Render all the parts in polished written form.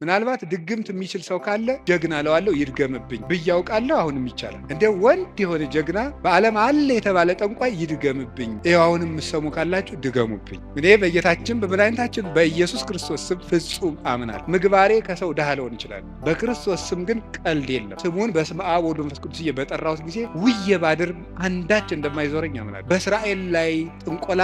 ምናልባት ድግምት የሚችል ሰው ካለ ጀግና እለዋለሁ ይድገምብኝ ብዬ አውቃለሁ። አሁንም ይቻላል። እንደ ወንድ የሆነ ጀግና በዓለም አለ የተባለ ጠንቋይ ይድገምብኝ። ይኸው አሁንም የምትሰሙ ካላችሁ ድገሙብኝ። እኔ በጌታችን በመድኃኒታችን በኢየሱስ ክርስቶስ ስም ፍጹም አምናለሁ። ምግባሬ ከሰው ድሃ ልሆን ይችላል። በክርስቶስ ስም ግን ቀልድ የለም። ስሙን በስመ አብ ወወልድ ወመንፈስ ቅዱስ በጠራሁት ጊዜ ውዬ ባድር አንዳች እንደማይዞረኝ አምናለሁ። በእስራኤል ላይ ጥንቆላ፣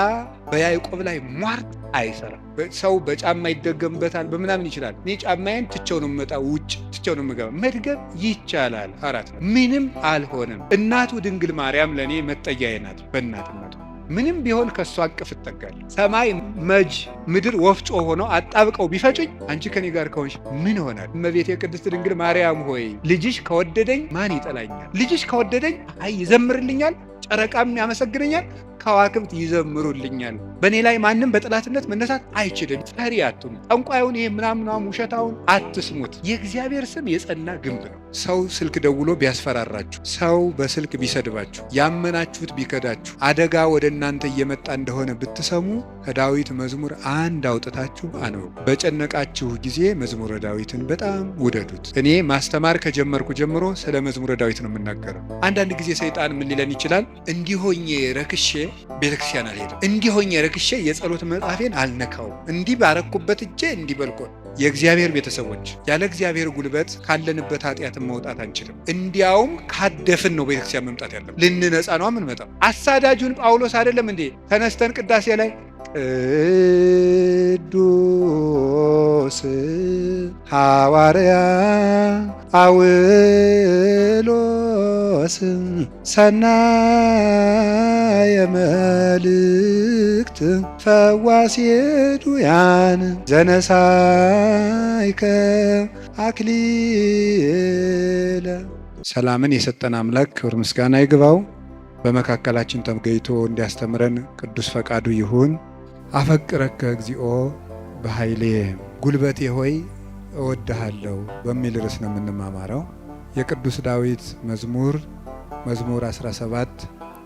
በያዕቆብ ላይ ሟርት አይሰራም። ሰው በጫማ ይደገምበታል በምናምን ይችላል። እኔ ጫማዬን ትቼው ነው የምመጣው፣ ውጭ ትቼው ነው የምገባ። መድገም ይቻላል። አራት ነው። ምንም አልሆነም። እናቱ ድንግል ማርያም ለእኔ መጠጊያዬ ናት። በእናትነቱ ምንም ቢሆን ከእሷ አቅፍ እጠጋለሁ። ሰማይ መጅ ምድር ወፍጮ ሆነው አጣብቀው ቢፈጩኝ አንቺ ከኔ ጋር ከሆንሽ ምን ይሆናል? እመቤቴ ቅድስት ድንግል ማርያም ሆይ ልጅሽ ከወደደኝ ማን ይጠላኛል? ልጅሽ ከወደደኝ ይዘምርልኛል፣ ጨረቃም ያመሰግነኛል፣ ከዋክብት ይዘምሩልኛል። በእኔ ላይ ማንም በጠላትነት መነሳት አይችልም። ፈሪ አትሁኑ። ጠንቋዩን ይሄ ምናምናም ውሸታውን አትስሙት። የእግዚአብሔር ስም የጸና ግንብ ነው። ሰው ስልክ ደውሎ ቢያስፈራራችሁ፣ ሰው በስልክ ቢሰድባችሁ፣ ያመናችሁት ቢከዳችሁ፣ አደጋ ወደ እናንተ እየመጣ እንደሆነ ብትሰሙ ከዳዊት መዝሙር አንድ አውጥታችሁ አንብቡ። በጨነቃችሁ ጊዜ መዝሙረ ዳዊትን በጣም ውደዱት። እኔ ማስተማር ከጀመርኩ ጀምሮ ስለ መዝሙረ ዳዊት ነው የምናገረው። አንዳንድ ጊዜ ሰይጣን ምን ሊለን ይችላል? እንዲሆኜ ረክሼ ቤተክርስቲያን አልሄድም፣ እንዲሆኜ ረክሼ የጸሎት መጽሐፌን አልነካውም፣ እንዲህ ባረኩበት እጄ እንዲበልቆ። የእግዚአብሔር ቤተሰቦች ያለ እግዚአብሔር ጉልበት ካለንበት ኃጢአትን መውጣት አንችልም። እንዲያውም ካደፍን ነው ቤተክርስቲያን መምጣት ያለብን። ልንነጻ ነው የምንመጣው። አሳዳጁን ጳውሎስ አይደለም እንዴ ተነስተን ቅዳሴ ላይ ቅዱስ ሐዋርያ ጳውሎስ ሰናየ መልእክት ፈዋሴ ዱያን ዘነሳይከ አክሊለ። ሰላምን የሰጠን አምላክ ክብር ምስጋና ይግባው። በመካከላችን ተገኝቶ እንዲያስተምረን ቅዱስ ፈቃዱ ይሁን። አፈቅረከ እግዚኦ በኃይሌ፣ ጉልበቴ ሆይ እወድሃለሁ በሚል ርዕስ ነው የምንማማረው። የቅዱስ ዳዊት መዝሙር 17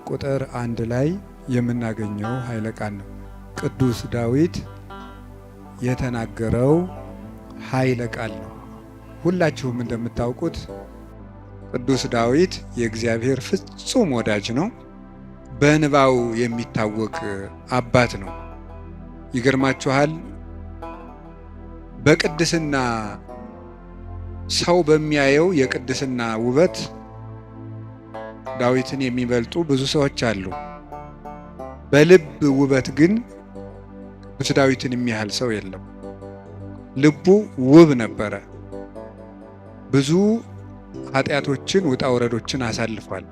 ቁጥር 1 ላይ የምናገኘው ኃይለ ቃል ነው። ቅዱስ ዳዊት የተናገረው ኃይለ ቃል ነው። ሁላችሁም እንደምታውቁት ቅዱስ ዳዊት የእግዚአብሔር ፍጹም ወዳጅ ነው። በእንባው የሚታወቅ አባት ነው። ይገርማችኋል፣ በቅድስና ሰው በሚያየው የቅድስና ውበት ዳዊትን የሚበልጡ ብዙ ሰዎች አሉ። በልብ ውበት ግን ቅዱስ ዳዊትን የሚያህል ሰው የለም። ልቡ ውብ ነበረ። ብዙ ኃጢአቶችን ውጣ ውረዶችን አሳልፏል።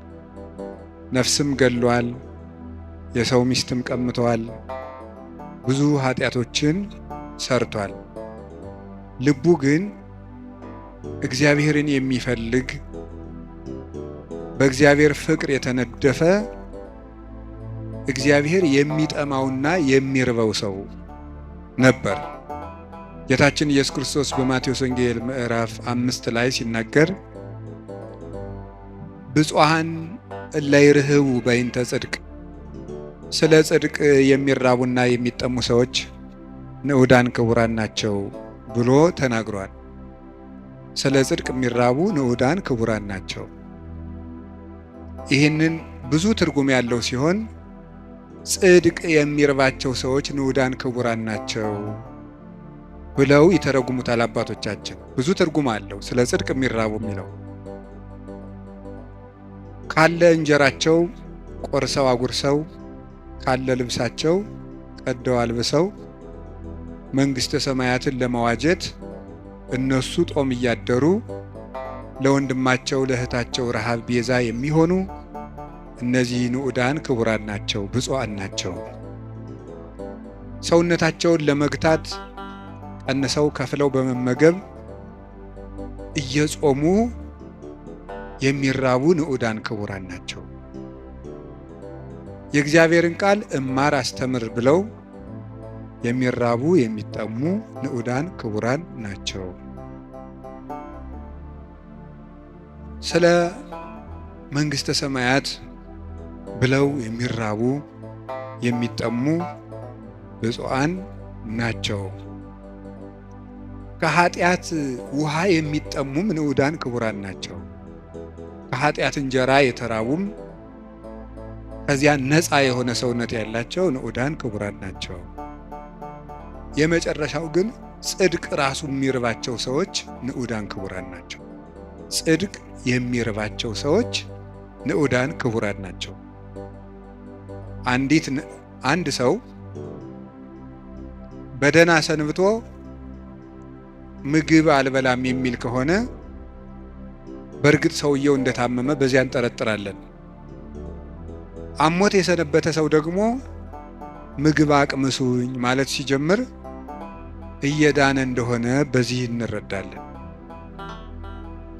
ነፍስም ገሏል። የሰው ሚስትም ቀምተዋል። ብዙ ኃጢአቶችን ሰርቷል። ልቡ ግን እግዚአብሔርን የሚፈልግ በእግዚአብሔር ፍቅር የተነደፈ እግዚአብሔር የሚጠማውና የሚርበው ሰው ነበር። ጌታችን ኢየሱስ ክርስቶስ በማቴዎስ ወንጌል ምዕራፍ 5 ላይ ሲናገር ብፁዓን እለ ይርህቡ በእንተ ጽድቅ፣ ስለ ጽድቅ የሚራቡና የሚጠሙ ሰዎች ንዑዳን ክቡራን ናቸው ብሎ ተናግሯል። ስለ ጽድቅ የሚራቡ ንዑዳን ክቡራን ናቸው። ይህንን ብዙ ትርጉም ያለው ሲሆን ጽድቅ የሚርባቸው ሰዎች ንዑዳን ክቡራን ናቸው ብለው ይተረጉሙታል አባቶቻችን። ብዙ ትርጉም አለው ስለ ጽድቅ የሚራቡ የሚለው። ካለ እንጀራቸው ቆርሰው አጉርሰው፣ ካለ ልብሳቸው ቀደው አልብሰው መንግሥተ ሰማያትን ለመዋጀት እነሱ ጦም እያደሩ ለወንድማቸው ለእህታቸው ረሃብ ቤዛ የሚሆኑ እነዚህ ንዑዳን ክቡራን ናቸው፣ ብፁዓን ናቸው። ሰውነታቸውን ለመግታት ቀንሰው ከፍለው በመመገብ እየጾሙ የሚራቡ ንዑዳን ክቡራን ናቸው። የእግዚአብሔርን ቃል እማር አስተምር ብለው የሚራቡ የሚጠሙ ንዑዳን ክቡራን ናቸው። ስለ መንግሥተ ሰማያት ብለው የሚራቡ የሚጠሙ ብፁዓን ናቸው። ከኃጢአት ውሃ የሚጠሙም ንዑዳን ክቡራን ናቸው። ከኃጢአት እንጀራ የተራቡም ከዚያ ነፃ የሆነ ሰውነት ያላቸው ንዑዳን ክቡራን ናቸው። የመጨረሻው ግን ጽድቅ ራሱ የሚርባቸው ሰዎች ንዑዳን ክቡራን ናቸው። ጽድቅ የሚርባቸው ሰዎች ንዑዳን ክቡራን ናቸው። አንድ ሰው በደህና ሰንብቶ ምግብ አልበላም የሚል ከሆነ በእርግጥ ሰውየው እንደታመመ በዚያ እንጠረጥራለን። አሞት የሰነበተ ሰው ደግሞ ምግብ አቅምሱኝ ማለት ሲጀምር እየዳነ እንደሆነ በዚህ እንረዳለን።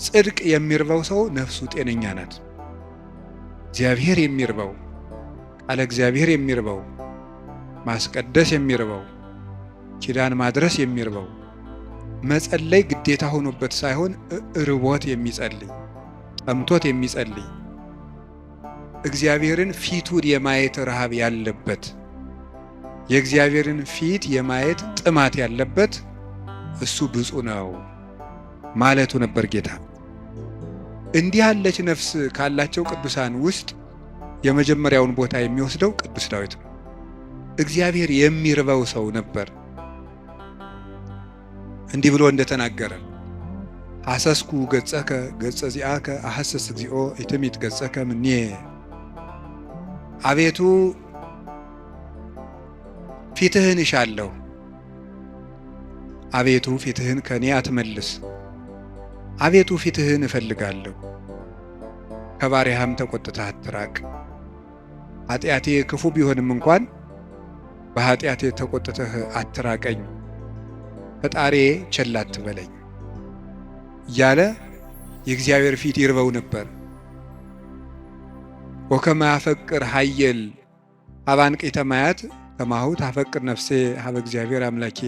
ጽድቅ የሚርበው ሰው ነፍሱ ጤነኛ ናት። እግዚአብሔር የሚርበው፣ ቃለ እግዚአብሔር የሚርበው፣ ማስቀደስ የሚርበው፣ ኪዳን ማድረስ የሚርበው፣ መጸለይ ግዴታ ሆኖበት ሳይሆን ርቦት የሚጸልይ፣ ጠምቶት የሚጸልይ፣ እግዚአብሔርን ፊቱን የማየት ረሃብ ያለበት፣ የእግዚአብሔርን ፊት የማየት ጥማት ያለበት እሱ ብፁዕ ነው ማለቱ ነበር ጌታ። እንዲህ ያለች ነፍስ ካላቸው ቅዱሳን ውስጥ የመጀመሪያውን ቦታ የሚወስደው ቅዱስ ዳዊት ነው። እግዚአብሔር የሚርበው ሰው ነበር። እንዲህ ብሎ እንደተናገረ ሐሰስኩ ገጸከ ገጸ ዚአከ አሐሰስ እግዚኦ ኢትሚት ገጸከ ምኔ። አቤቱ ፊትህን እሻለሁ፣ አቤቱ ፊትህን ከኔ አትመልስ። አቤቱ ፊትህን እፈልጋለሁ፣ ከባሪያህም ተቆጥተህ አትራቅ። ኃጢአቴ ክፉ ቢሆንም እንኳን በኃጢአቴ ተቆጥተህ አትራቀኝ፣ ፈጣሪ ቸል አትበለኝ እያለ የእግዚአብሔር ፊት ይርበው ነበር። ወከመ ያፈቅር ኃየል ሀበ አንቅዕተ ማያት ከማሁ ታፈቅር ነፍሴ ሀበ እግዚአብሔር አምላኬ።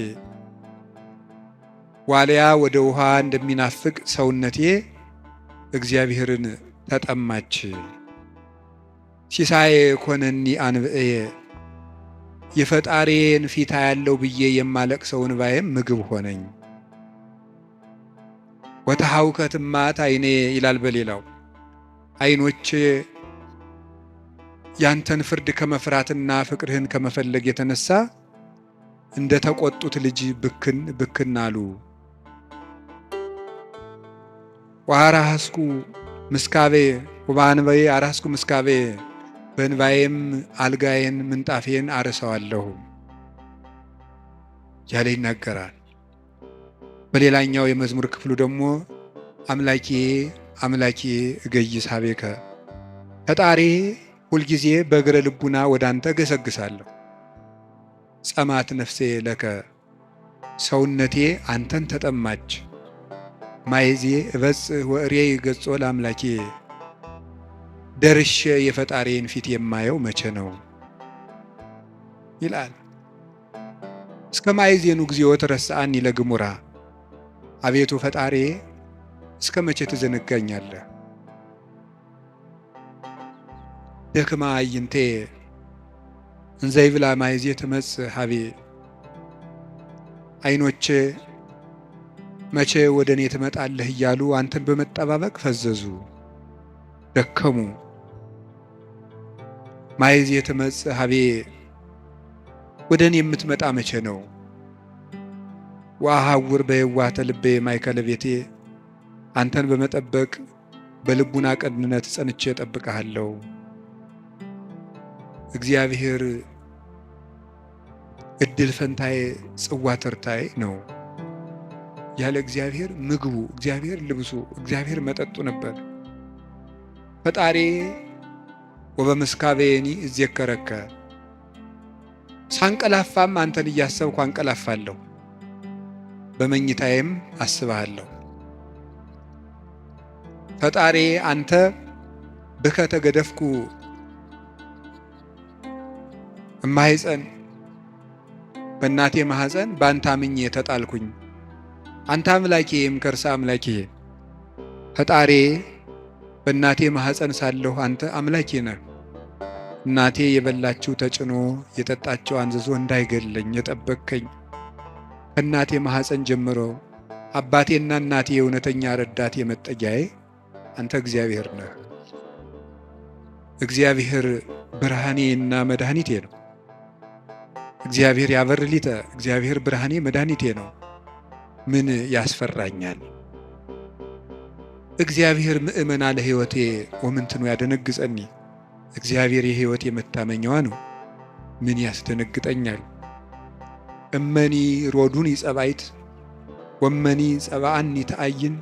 ዋልያ ወደ ውሃ እንደሚናፍቅ ሰውነቴ እግዚአብሔርን ተጠማች። ሲሳዬ ኮነኒ አንብዕየ የፈጣሪን ፊት ያለው ብዬ የማለቅሰው እንባዬም ምግብ ሆነኝ። ወተሐውከት እማት ዓይኔ ይላል በሌላው፣ ዓይኖቼ ያንተን ፍርድ ከመፍራትና ፍቅርህን ከመፈለግ የተነሳ እንደ ተቆጡት ልጅ ብክን ብክን አሉ። ወአራስኩ ምስካቤ ወበአንባዬ አራስኩ ምስካቤ፣ በእንባዬም አልጋዬን ምንጣፌን አርሰዋለሁ ያለ ይናገራል። በሌላኛው የመዝሙር ክፍሉ ደግሞ አምላኬ አምላኬ እገይስ ሀቤከ፣ ፈጣሪ ሁልጊዜ በእግረ ልቡና ወደ አንተ ገሰግሳለሁ። ጸማት ነፍሴ ለከ፣ ሰውነቴ አንተን ተጠማች። ማይዜ እበጽሕ ወእሬይ ገጾ ለአምላኬ፣ ደርሼ የፈጣሪን ፊት የማየው መቼ ነው ይላል። እስከ ማይዜኑ እግዚኦ ተረሳአኒ ለግሙራ፣ አቤቱ ፈጣሪ እስከ መቼ ትዘነጋኛለህ? ደክማ አዕይንቴ እንዘ ይብላ ማይዜ ትመጽእ ሀቤ፣ ዓይኖቼ መቼ ወደ እኔ ትመጣለህ እያሉ አንተን በመጠባበቅ ፈዘዙ፣ ደከሙ። ማይዜ ትመጽእ ሀቤ፣ ወደ እኔ የምትመጣ መቼ ነው? ወአሐውር በየዋህተ ልቤ ማእከለ ቤቴ፣ አንተን በመጠበቅ በልቡና ቅንነት ጸንቼ እጠብቅሃለሁ። እግዚአብሔር እድል ፈንታዬ ጽዋ ተርታዬ ነው። ያለ እግዚአብሔር ምግቡ፣ እግዚአብሔር ልብሱ፣ እግዚአብሔር መጠጡ ነበር። ፈጣሪ ወበምስካቤኒ እዜከረከ፣ ሳንቀላፋም አንተን እያሰብኩ አንቀላፋለሁ፣ በመኝታዬም አስብሃለሁ። ፈጣሪ አንተ ብከ ተገደፍኩ እማሕፀን፣ በእናቴ ማኅፀን በአንተ አምኜ ተጣልኩኝ። አንተ አምላኬ እምከርሰ አምላኬ፣ ፈጣሪ በእናቴ ማኅፀን ሳለሁ አንተ አምላኬ ነህ። እናቴ የበላችው ተጭኖ የጠጣችው አንዝዞ እንዳይገለኝ የጠበቅከኝ፣ ከእናቴ ማኅፀን ጀምሮ አባቴና እናቴ የእውነተኛ ረዳቴ መጠጊያዬ አንተ እግዚአብሔር ነህ። እግዚአብሔር ብርሃኔና መድኃኒቴ ነው። እግዚአብሔር ያበርሊተ፣ እግዚአብሔር ብርሃኔ መድኃኒቴ ነው። ምን ያስፈራኛል? እግዚአብሔር ምእመና ለሕይወቴ ወምንትኑ ያደነግጸኒ። እግዚአብሔር የሕይወቴ መታመኛዋ ነው። ምን ያስደነግጠኛል? እመኒ ሮዱን ይጸባይት ወመኒ ጸባአኒ ተአይን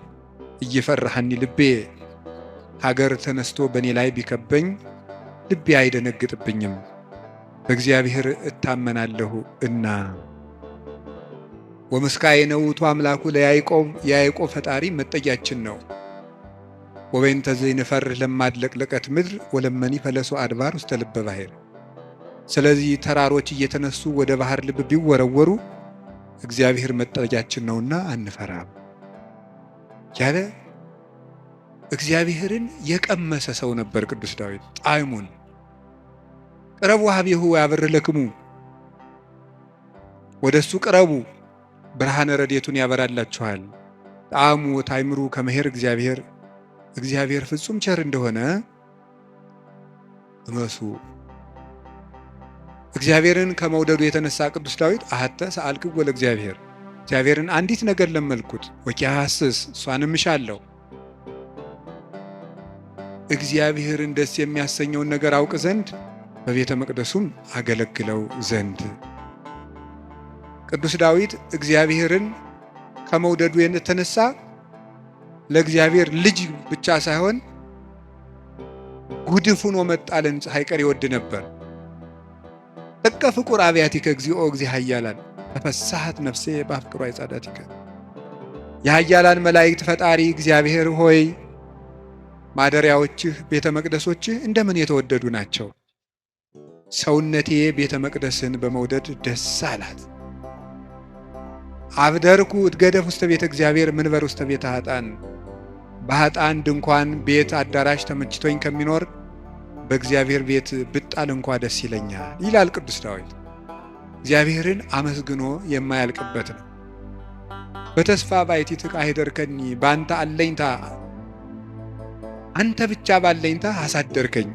እየፈራሃኒ ልቤ። ሀገር ተነስቶ በእኔ ላይ ቢከበኝ ልቤ አይደነግጥብኝም፣ በእግዚአብሔር እታመናለሁ እና። ወምስካየ ነውቱ አምላኩ ለያዕቆብ፣ የያዕቆብ ፈጣሪ መጠጊያችን ነው። ወበይንተ ዘይንፈርህ ለማድለቅለቀት ምድር ወለመኒ ፈለሶ አድባር ውስተ ልበ ባሕር። ስለዚህ ተራሮች እየተነሱ ወደ ባህር ልብ ቢወረወሩ እግዚአብሔር መጠጊያችን ነውና አንፈራም ያለ እግዚአብሔርን የቀመሰ ሰው ነበር ቅዱስ ዳዊት። ጣዕሙን ቅረቡ ሀቤሁ ያበርለክሙ፣ ወደ እሱ ቅረቡ ብርሃነ ረድኤቱን ያበራላችኋል። ጣዕሙ ታይምሩ ከመሄር እግዚአብሔር ፍጹም ቸር እንደሆነ እመሱ። እግዚአብሔርን ከመውደዱ የተነሳ ቅዱስ ዳዊት አሐተ ሰአልክዎ ለእግዚአብሔር፣ እግዚአብሔርን አንዲት ነገር ለመልኩት ወኪሐስስ፣ እሷንም እሻለሁ። እግዚአብሔርን ደስ የሚያሰኘውን ነገር አውቅ ዘንድ በቤተ መቅደሱም አገለግለው ዘንድ። ቅዱስ ዳዊት እግዚአብሔርን ከመውደዱ የተነሳ ለእግዚአብሔር ልጅ ብቻ ሳይሆን ጉድፍ ሆኖ መጣልን ሳይቀር ይወድ ነበር። ጥቀ ፍቁር አብያቲከ እግዚኦ እግዚእ ኃያላን ተፈሳሐት ነፍሴ በአፍቅሮ አይጻዳቲከ። የኃያላን መላእክት ፈጣሪ እግዚአብሔር ሆይ ማደሪያዎችህ ቤተ መቅደሶችህ እንደምን የተወደዱ ናቸው። ሰውነቴ ቤተ መቅደስን በመውደድ ደስ አላት። አብደርኩ እትገደፍ ውስተ ቤተ እግዚአብሔር ምንበር ውስተ ቤተ ኃጥአን። በኃጥአን ድንኳን ቤት አዳራሽ ተመችቶኝ ከሚኖር በእግዚአብሔር ቤት ብጣል እንኳ ደስ ይለኛል ይላል ቅዱስ ዳዊት። እግዚአብሔርን አመስግኖ የማያልቅበት ነው። በተስፋ ባሕቲትከ አኅደርከኒ፣ በአንተ አለኝታ አንተ ብቻ ባለኝታ አሳደርከኝ።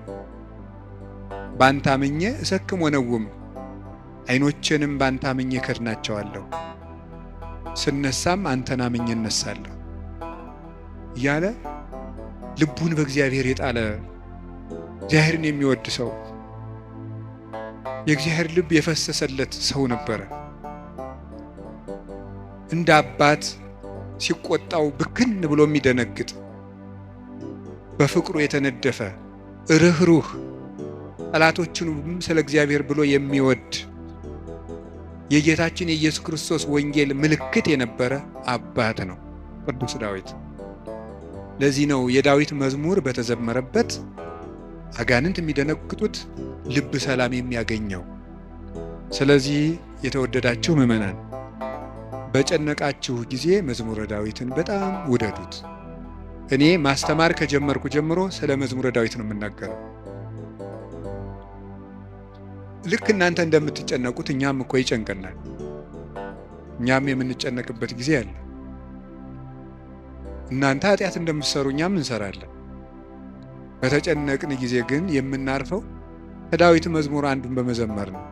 በአንተ አምኜ እሰክም ወነውም፣ ዓይኖቼንም በአንተ አምኜ ከድናቸዋለሁ። ስነሳም አንተን አምኜ እነሳለሁ እያለ ልቡን በእግዚአብሔር የጣለ እግዚአብሔርን የሚወድ ሰው፣ የእግዚአብሔር ልብ የፈሰሰለት ሰው ነበረ። እንደ አባት ሲቆጣው ብክን ብሎ የሚደነግጥ፣ በፍቅሩ የተነደፈ ርኅሩህ፣ ጠላቶቹንም ስለ እግዚአብሔር ብሎ የሚወድ የጌታችን የኢየሱስ ክርስቶስ ወንጌል ምልክት የነበረ አባት ነው ቅዱስ ዳዊት። ለዚህ ነው የዳዊት መዝሙር በተዘመረበት አጋንንት የሚደነግጡት፣ ልብ ሰላም የሚያገኘው። ስለዚህ የተወደዳችሁ ምዕመናን በጨነቃችሁ ጊዜ መዝሙረ ዳዊትን በጣም ውደዱት። እኔ ማስተማር ከጀመርኩ ጀምሮ ስለ መዝሙረ ዳዊት ነው የምናገረው። ልክ እናንተ እንደምትጨነቁት እኛም እኮ ይጨንቀናል። እኛም የምንጨነቅበት ጊዜ አለ። እናንተ ኃጢአት እንደምትሰሩ እኛም እንሰራለን። በተጨነቅን ጊዜ ግን የምናርፈው ከዳዊት መዝሙር አንዱን በመዘመር ነው።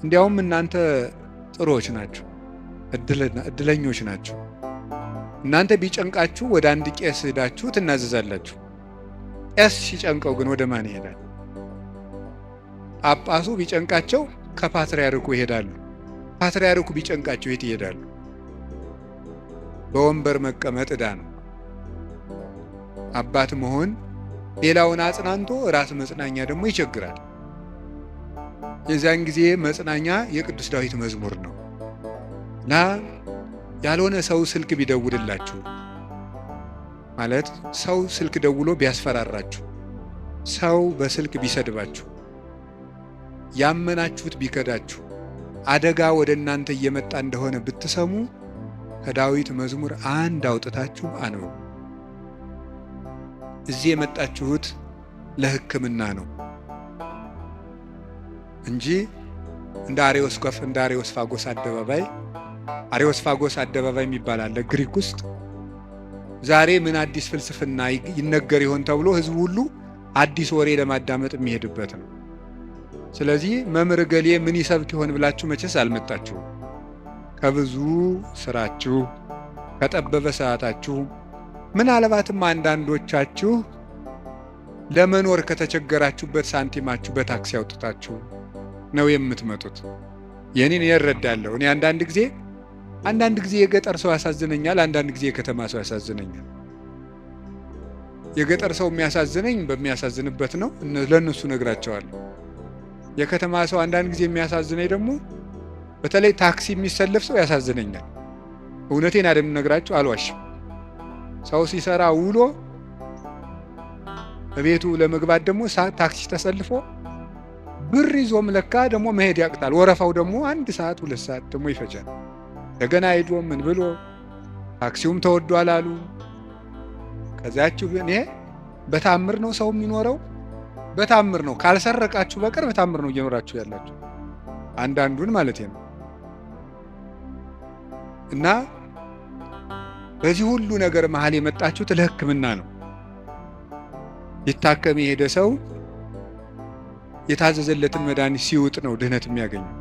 እንዲያውም እናንተ ጥሩዎች ናችሁ፣ እድለኞች ናችሁ። እናንተ ቢጨንቃችሁ ወደ አንድ ቄስ ሄዳችሁ ትናዘዛላችሁ። ቄስ ሲጨንቀው ግን ወደ ማን ይሄዳል? ጳጳሱ ቢጨንቃቸው ከፓትርያርኩ ይሄዳሉ። ፓትርያርኩ ቢጨንቃቸው የት ይሄዳሉ? በወንበር መቀመጥ ዕዳ ነው። አባት መሆን ሌላውን አጽናንቶ ራስ መጽናኛ ደግሞ ይቸግራል። የዚያን ጊዜ መጽናኛ የቅዱስ ዳዊት መዝሙር ነው እና ያልሆነ ሰው ስልክ ቢደውልላችሁ ማለት ሰው ስልክ ደውሎ ቢያስፈራራችሁ፣ ሰው በስልክ ቢሰድባችሁ፣ ያመናችሁት ቢከዳችሁ፣ አደጋ ወደ እናንተ እየመጣ እንደሆነ ብትሰሙ ከዳዊት መዝሙር አንድ አውጥታችሁ አንብቡ። እዚህ የመጣችሁት ለሕክምና ነው እንጂ እንደ አርዮስፋጎስ አደባባይ አሪዮስፋጎስ አደባባይ የሚባል አለ ግሪክ ውስጥ። ዛሬ ምን አዲስ ፍልስፍና ይነገር ይሆን ተብሎ ህዝቡ ሁሉ አዲስ ወሬ ለማዳመጥ የሚሄድበት ነው። ስለዚህ መምህር ገሌ ምን ይሰብክ ይሆን ብላችሁ መቼስ አልመጣችሁም። ከብዙ ስራችሁ ከጠበበ ሰዓታችሁ ምናልባትም አንዳንዶቻችሁ ለመኖር ከተቸገራችሁበት ሳንቲማችሁ በታክሲ አውጥታችሁ ነው የምትመጡት። የኔን እረዳለሁ። እኔ አንዳንድ ጊዜ የገጠር ሰው ያሳዝነኛል፣ አንዳንድ ጊዜ የከተማ ሰው ያሳዝነኛል። የገጠር ሰው የሚያሳዝነኝ በሚያሳዝንበት ነው፣ ለእነሱ ነግራቸዋለሁ። የከተማ ሰው አንዳንድ ጊዜ የሚያሳዝነኝ ደግሞ በተለይ ታክሲ የሚሰለፍ ሰው ያሳዝነኛል። እውነቴን አይደለም ነግራቸው፣ አልዋሽም። ሰው ሲሰራ ውሎ በቤቱ ለመግባት ደግሞ ታክሲ ተሰልፎ ብር ይዞም ለካ ደግሞ መሄድ ያቅታል። ወረፋው ደግሞ 1 ሰዓት 2 ሰዓት ደግሞ ይፈጃል። እንደገና ሄዶ ምን ብሎ ታክሲውም ተወዷል አሉ። ከዛችሁ ግን ይሄ በታምር ነው ሰው የሚኖረው፣ በታምር ነው። ካልሰረቃችሁ በቀር በታምር ነው እየኖራችሁ ያላችሁ፣ አንዳንዱን ማለት ነው። እና በዚህ ሁሉ ነገር መሃል የመጣችሁት ለሕክምና ነው። ሊታከም የሄደ ሰው የታዘዘለትን መድኃኒት ሲውጥ ነው ድህነት የሚያገኘው።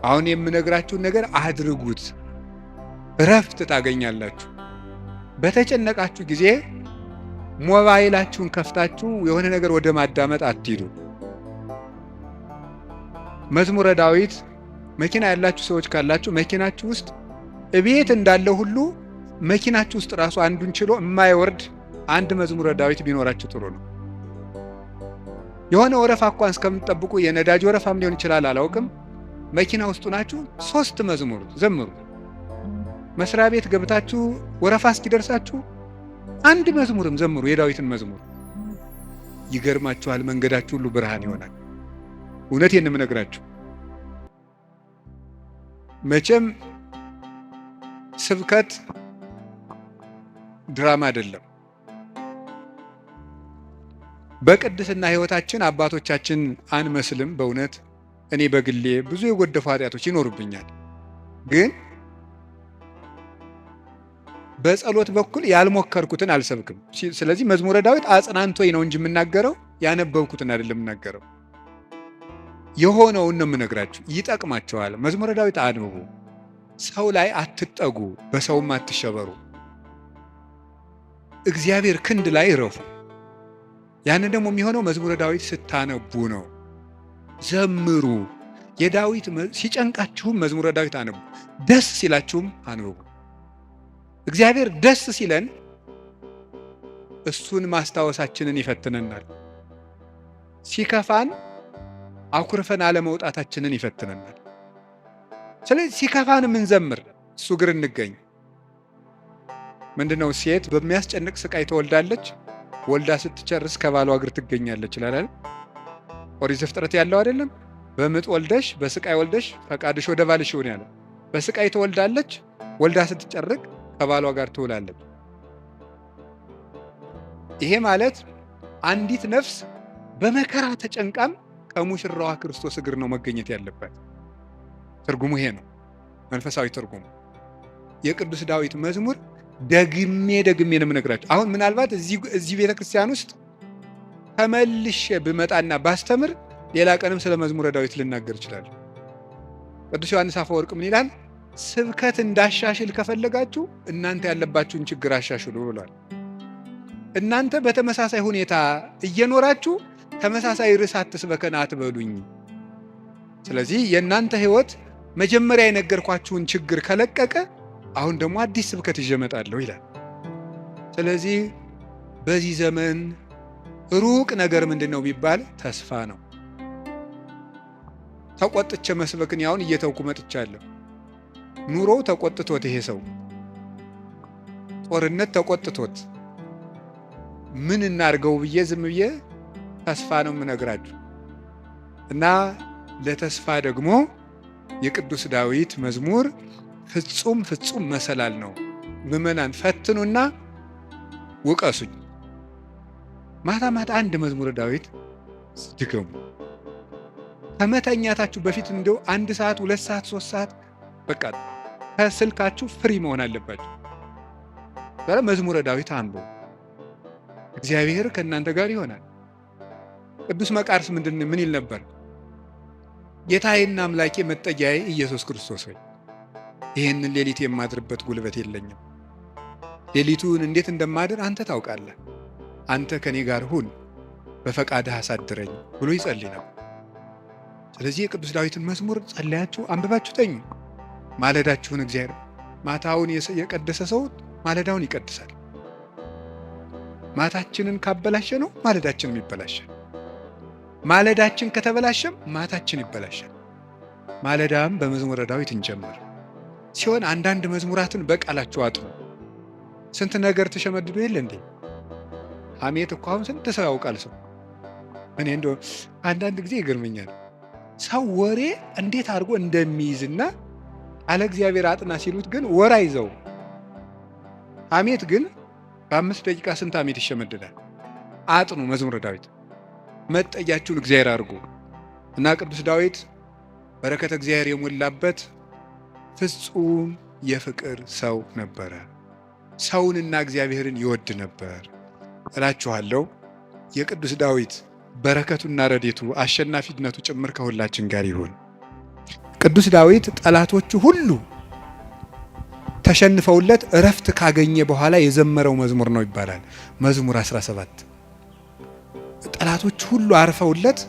አሁን የምነግራችሁን ነገር አድርጉት፣ እረፍት ታገኛላችሁ። በተጨነቃችሁ ጊዜ ሞባይላችሁን ከፍታችሁ የሆነ ነገር ወደ ማዳመጥ አትሂዱ። መዝሙረ ዳዊት መኪና ያላችሁ ሰዎች ካላችሁ መኪናችሁ ውስጥ እቤት እንዳለው ሁሉ መኪናችሁ ውስጥ ራሱ አንዱን ችሎ የማይወርድ አንድ መዝሙረ ዳዊት ቢኖራችሁ ጥሩ ነው። የሆነ ወረፋ እንኳን እስከምትጠብቁ የነዳጅ ወረፋም ሊሆን ይችላል አላውቅም። መኪና ውስጥ ናችሁ 3 መዝሙር ዘምሩ። መስሪያ ቤት ገብታችሁ ወረፋ እስኪደርሳችሁ 1 መዝሙርም ዘምሩ፣ የዳዊትን መዝሙር። ይገርማችኋል፣ መንገዳችሁ ሁሉ ብርሃን ይሆናል። እውነቴን ነው የምነግራችሁ። መቼም ስብከት ድራማ አይደለም። በቅድስና ሕይወታችን አባቶቻችን አንመስልም። በእውነት እኔ በግሌ ብዙ የጎደፉ ኃጢአቶች ይኖሩብኛል። ግን በጸሎት በኩል ያልሞከርኩትን አልሰብክም። ስለዚህ መዝሙረ ዳዊት አጽናንቶኝ ነው እንጂ የምናገረው ያነበብኩትን አይደለም የምናገረው። የሆነውን ነው የምነግራችሁ። ይጠቅማቸዋል። መዝሙረ ዳዊት አንብቡ። ሰው ላይ አትጠጉ፣ በሰውም አትሸበሩ። እግዚአብሔር ክንድ ላይ እረፉ። ያንን ደግሞ የሚሆነው መዝሙረ ዳዊት ስታነቡ ነው። ዘምሩ። የዳዊት ሲጨንቃችሁም መዝሙረ ዳዊት አንብቡ፣ ደስ ሲላችሁም አንብቡ። እግዚአብሔር ደስ ሲለን እሱን ማስታወሳችንን ይፈትነናል። ሲከፋን አኩርፈን አለመውጣታችንን ይፈትነናል። ስለዚህ ሲከፋን ምንዘምር እሱ እግር እንገኝ። ምንድነው? ሴት በሚያስጨንቅ ስቃይ ትወልዳለች፣ ወልዳ ስትጨርስ ከባሏ እግር ትገኛለች ይላል። ኦሪት ዘፍጥረት ያለው አይደለም? በምጥ ወልደሽ በስቃይ ወልደሽ ፈቃድሽ ወደ ባልሽ ይሁን ያለ። በስቃይ ትወልዳለች፣ ወልዳ ስትጨርቅ ከባሏ ጋር ትውላለች። ይሄ ማለት አንዲት ነፍስ በመከራ ተጨንቃም ከሙሽራዋ ክርስቶስ እግር ነው መገኘት ያለበት። ትርጉሙ ይሄ ነው፣ መንፈሳዊ ትርጉሙ። የቅዱስ ዳዊት መዝሙር ደግሜ ነው የምነግራችሁ። አሁን ምናልባት እዚህ ቤተ ክርስቲያን ውስጥ ተመልሼ ብመጣና ባስተምር ሌላ ቀንም ስለ መዝሙረ ዳዊት ልናገር ይችላል። ቅዱስ ዮሐንስ አፈወርቅ ምን ይላል? ስብከት እንዳሻሽል ከፈለጋችሁ እናንተ ያለባችሁን ችግር አሻሽሉ ብሏል። እናንተ በተመሳሳይ ሁኔታ እየኖራችሁ ተመሳሳይ ርዕስ አትስበከን አትበሉኝ። ስለዚህ የእናንተ ሕይወት መጀመሪያ የነገርኳችሁን ችግር ከለቀቀ አሁን ደግሞ አዲስ ስብከት ይዤ እመጣለሁ ይላል። ስለዚህ በዚህ ዘመን ሩቅ ነገር ምንድን ነው ቢባል ተስፋ ነው። ተቆጥቼ መስበክን ያውን እየተውኩ መጥቻለሁ። ኑሮው ተቆጥቶት፣ ይሄ ሰው ጦርነት ተቆጥቶት ምን እናርገው ብዬ ዝም ብዬ ተስፋ ነው የምነግራችሁ። እና ለተስፋ ደግሞ የቅዱስ ዳዊት መዝሙር ፍጹም መሰላል ነው። ምዕመናን ፈትኑና ውቀሱኝ። ማታ ማታ አንድ መዝሙረ ዳዊት ድገሙ። ከመተኛታችሁ በፊት እንደው 1 ሰዓት 2 ሰዓት 3 ሰዓት በቃ ከስልካችሁ ፍሪ መሆን አለባችሁ። መዝሙረ ዳዊት አንብቡ። እግዚአብሔር ከእናንተ ጋር ይሆናል። ቅዱስ መቃርስ ምን ይል ነበር? ጌታዬና አምላኬ መጠጊያዬ ኢየሱስ ክርስቶስ ሆይ ይህንን ሌሊት የማድርበት ጉልበት የለኝም። ሌሊቱን እንዴት እንደማድር አንተ ታውቃለህ። አንተ ከኔ ጋር ሁን፣ በፈቃድህ አሳድረኝ ብሎ ይጸልይ ነበር። ስለዚህ የቅዱስ ዳዊትን መዝሙር ጸለያችሁ አንብባችሁ ተኙ። ማለዳችሁን እግዚአብሔር ማታውን የቀደሰ ሰው ማለዳውን ይቀድሳል። ማታችንን ካበላሸ ነው ማለዳችንም ይበላሻል። ማለዳችን ከተበላሸም ማታችን ይበላሻል። ማለዳም በመዝሙረ ዳዊት እንጀምር ሲሆን አንዳንድ መዝሙራትን በቃላችሁ አጥኑ። ስንት ነገር ተሸመድዶ የለ እንዴ? ሐሜት እኮ አሁን ስንት ሰው ያውቃል። ሰው እኔ እንደው አንዳንድ ጊዜ ይገርመኛል። ሰው ወሬ እንዴት አድርጎ እንደሚይዝና አለ እግዚአብሔር አጥና ሲሉት ግን ወራ ይዘው ሐሜት ግን በ5 ደቂቃ ስንት ሐሜት ይሸመድዳል። አጥኑ መዝሙረ ዳዊት መጠጊያችሁን እግዚአብሔር አድርጉ እና ቅዱስ ዳዊት በረከተ እግዚአብሔር የሞላበት ፍጹም የፍቅር ሰው ነበረ። ሰውንና እግዚአብሔርን ይወድ ነበር እላችኋለሁ። የቅዱስ ዳዊት በረከቱና ረድኤቱ አሸናፊነቱ ጭምር ከሁላችን ጋር ይሁን። ቅዱስ ዳዊት ጠላቶቹ ሁሉ ተሸንፈውለት እረፍት ካገኘ በኋላ የዘመረው መዝሙር ነው ይባላል። መዝሙር 17 ጠላቶቹ ሁሉ አርፈውለት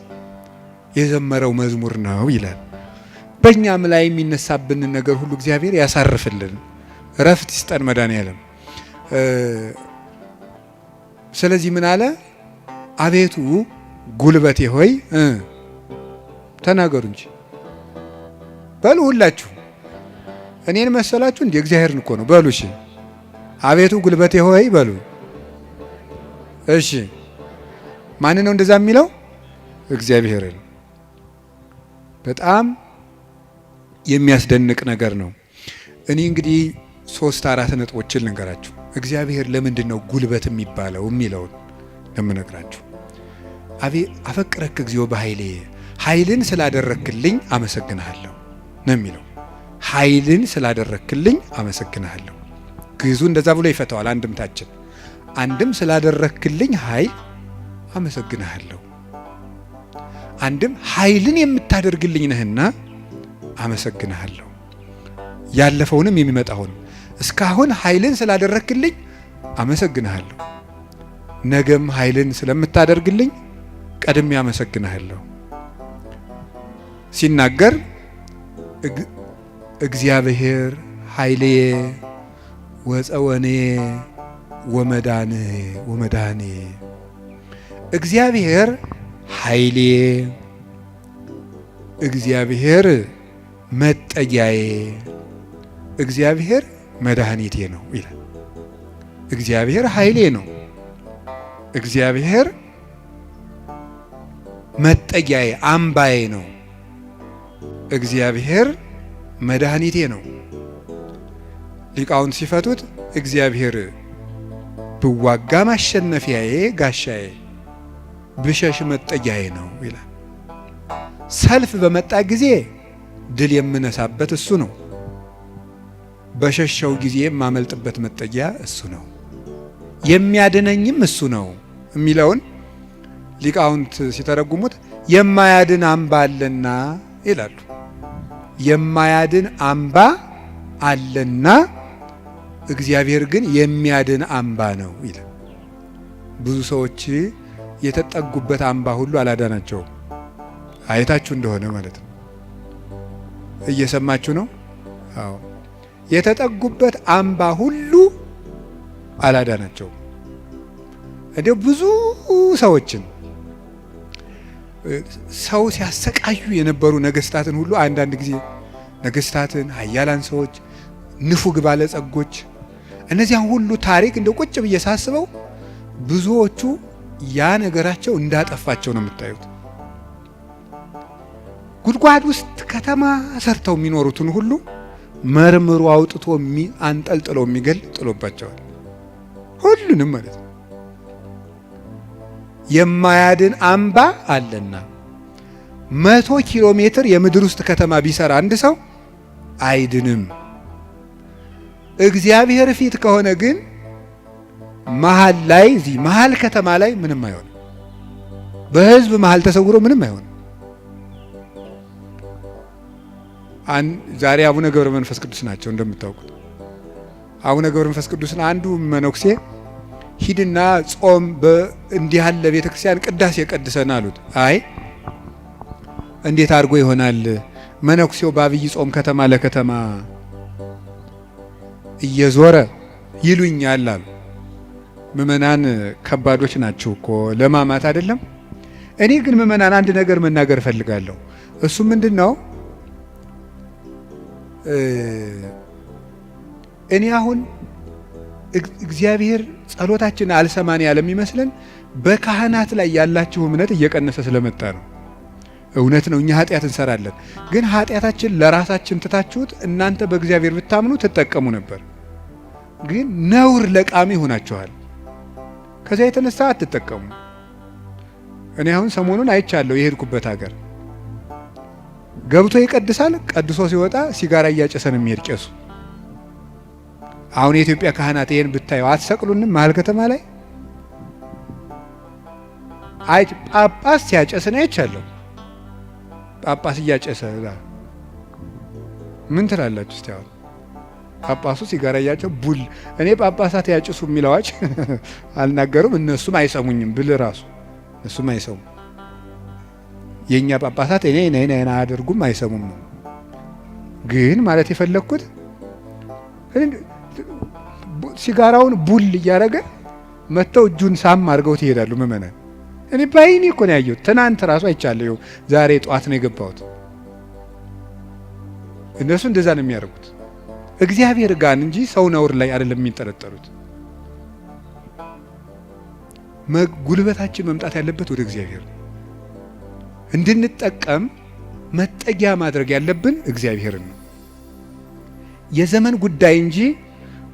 የዘመረው መዝሙር ነው ይላል። በእኛም ላይ የሚነሳብንን ነገር ሁሉ እግዚአብሔር ያሳርፍልን፣ እረፍት ይስጠን መድኃኔዓለም። ስለዚህ ምን አለ? አቤቱ ጉልበቴ ሆይ ተናገሩ እንጂ በሉ ሁላችሁ። እኔን መሰላችሁ እንዴ? እግዚአብሔርን እኮ ነው በሉ። እሺ አቤቱ ጉልበቴ ሆይ በሉ። እሺ ማን ነው እንደዛ የሚለው? እግዚአብሔርን። በጣም የሚያስደንቅ ነገር ነው። እኔ እንግዲህ 3-4 ነጥቦችን ልንገራችሁ። እግዚአብሔር ለምንድን ነው ጉልበት የሚባለው የሚለውን ለምነግራችሁ። አፈቅረክ እግዚኦ በኃይሌ፣ ኃይልን ስላደረክልኝ አመሰግንሃለሁ ነው የሚለው። ኃይልን ስላደረክልኝ አመሰግንሃለሁ። ግዕዙ እንደዛ ብሎ ይፈታዋል። አንድም ስላደረክልኝ ኃይል አመሰግንሃለሁ፣ አንድም ኃይልን የምታደርግልኝ ነህና አመሰግንሃለሁ። ያለፈውንም የሚመጣውን እስካሁን ኃይልን ስላደረክልኝ አመሰግንሃለሁ፣ ነገም ኃይልን ስለምታደርግልኝ ቀድሜ አመሰግንሃለሁ። ሲናገር እግዚአብሔር ኃይልዬ ወፀወኔ ወመዳኔ፣ እግዚአብሔር ኃይሌ፣ እግዚአብሔር መጠጊያዬ፣ እግዚአብሔር መድኃኒቴ ነው ይላል። እግዚአብሔር ኃይሌ ነው፣ እግዚአብሔር መጠጊያዬ አምባዬ ነው፣ እግዚአብሔር መድኃኒቴ ነው። ሊቃውንት ሲፈቱት እግዚአብሔር ብዋጋ ማሸነፊያዬ ጋሻዬ፣ ብሸሽ መጠጊያዬ ነው ይላል። ሰልፍ በመጣ ጊዜ ድል የምነሳበት እሱ ነው፣ በሸሸው ጊዜ የማመልጥበት መጠጊያ እሱ ነው፣ የሚያድነኝም እሱ ነው የሚለውን ሊቃውንት ሲተረጉሙት የማያድን አምባ አለና ይላሉ። የማያድን አምባ አለና እግዚአብሔር ግን የሚያድን አምባ ነው ይላል። ብዙ ሰዎች የተጠጉበት አምባ ሁሉ አላዳናቸውም። አይታችሁ እንደሆነ ማለት ነው። እየሰማችሁ ነው? አዎ፣ የተጠጉበት አምባ ሁሉ አላዳናቸውም። እንዲያው ብዙ ሰዎችን ሰው ሲያሰቃዩ የነበሩ ነገስታትን ሁሉ አንዳንድ ጊዜ ነገስታትን፣ ኃያላን ሰዎች፣ ንፉግ ባለጸጎች፣ እነዚያን ሁሉ ታሪክ እንደ ቁጭ ብዬ ሳስበው ብዙዎቹ ያ ነገራቸው እንዳጠፋቸው ነው የምታዩት። ጉድጓድ ውስጥ ከተማ ሰርተው የሚኖሩትን ሁሉ መርምሮ አውጥቶ አንጠልጥሎ የሚገል ጥሎባቸዋል። ሁሉንም ማለት ነው። የማያድን አምባ አለና 100 ኪሎ ሜትር የምድር ውስጥ ከተማ ቢሰራ አንድ ሰው አይድንም። እግዚአብሔር ፊት ከሆነ ግን መሃል ላይ እዚህ መሃል ከተማ ላይ ምንም አይሆንም። በህዝብ መሃል ተሰውሮ ምንም አይሆንም። ዛሬ አቡነ ገብረ መንፈስ ቅዱስ ናቸው እንደምታውቁት። አቡነ ገብረ መንፈስ ቅዱስን አንዱ መነኩሴ ሂድና ጾም እንዲህ ያለ ቤተክርስቲያን ቅዳሴ ቀድሰን አሉት። አይ እንዴት አድርጎ ይሆናል? መነኩሴው በአብይ ጾም ከተማ ለከተማ እየዞረ ይሉኛል አሉ። ምእመናን ከባዶች ናቸው እኮ ለማማት አይደለም። እኔ ግን ምእመናን አንድ ነገር መናገር እፈልጋለሁ። እሱ ምንድን ነው? እኔ አሁን እግዚአብሔር ጸሎታችን አልሰማን ያለ የሚመስለን በካህናት ላይ ያላችሁ እምነት እየቀነሰ ስለመጣ ነው። እውነት ነው፣ እኛ ኃጢአት እንሰራለን። ግን ኃጢአታችን ለራሳችን ትታችሁት እናንተ በእግዚአብሔር ብታምኑ ትጠቀሙ ነበር። ግን ነውር ለቃሚ ሆናችኋል። ከዚያ የተነሳ አትጠቀሙ። እኔ አሁን ሰሞኑን አይቻለሁ። የሄድኩበት ሀገር ገብቶ ይቀድሳል፣ ቀድሶ ሲወጣ ሲጋራ እያጨሰ ነው የሚሄድ ቄሱ። አሁን የኢትዮጵያ ካህናት ይሄን ብታዩ አትሰቅሉንም? መሀል ከተማ ላይ ጳጳስ ሲያጨስ ነው አይቻለሁ። ጳጳስ እያጨሰ ምን ትላላችሁ እስቲ? አሁን ጳጳሱ ሲጋራ እያጨሰ ቡል። እኔ ጳጳሳት ያጭሱ የሚለዋጭ አልናገሩም፣ እነሱም አይሰሙኝም ብል ራሱ እሱም አይሰሙም። የኛ ጳጳሳት እኔ አያደርጉም አይሰሙም ነው። ግን ማለት የፈለኩት ሲጋራውን ቡል እያደረገ መተው እጁን ሳም አድርገው ይሄዳሉ ምእመናን። እኔ ባይኔ እኮ ነው ያየሁት። ትናንት ራሱ አይቻለሁ። ዛሬ ጠዋት ነው የገባሁት። እነሱ እንደዛ ነው የሚያደርጉት። እግዚአብሔር ጋር እንጂ ሰው ነውር ላይ አይደለም የሚንጠለጠሉት። ጉልበታችን መምጣት ያለበት ወደ እግዚአብሔር ነው። እንድንጠቀም መጠጊያ ማድረግ ያለብን እግዚአብሔርን ነው። የዘመን ጉዳይ እንጂ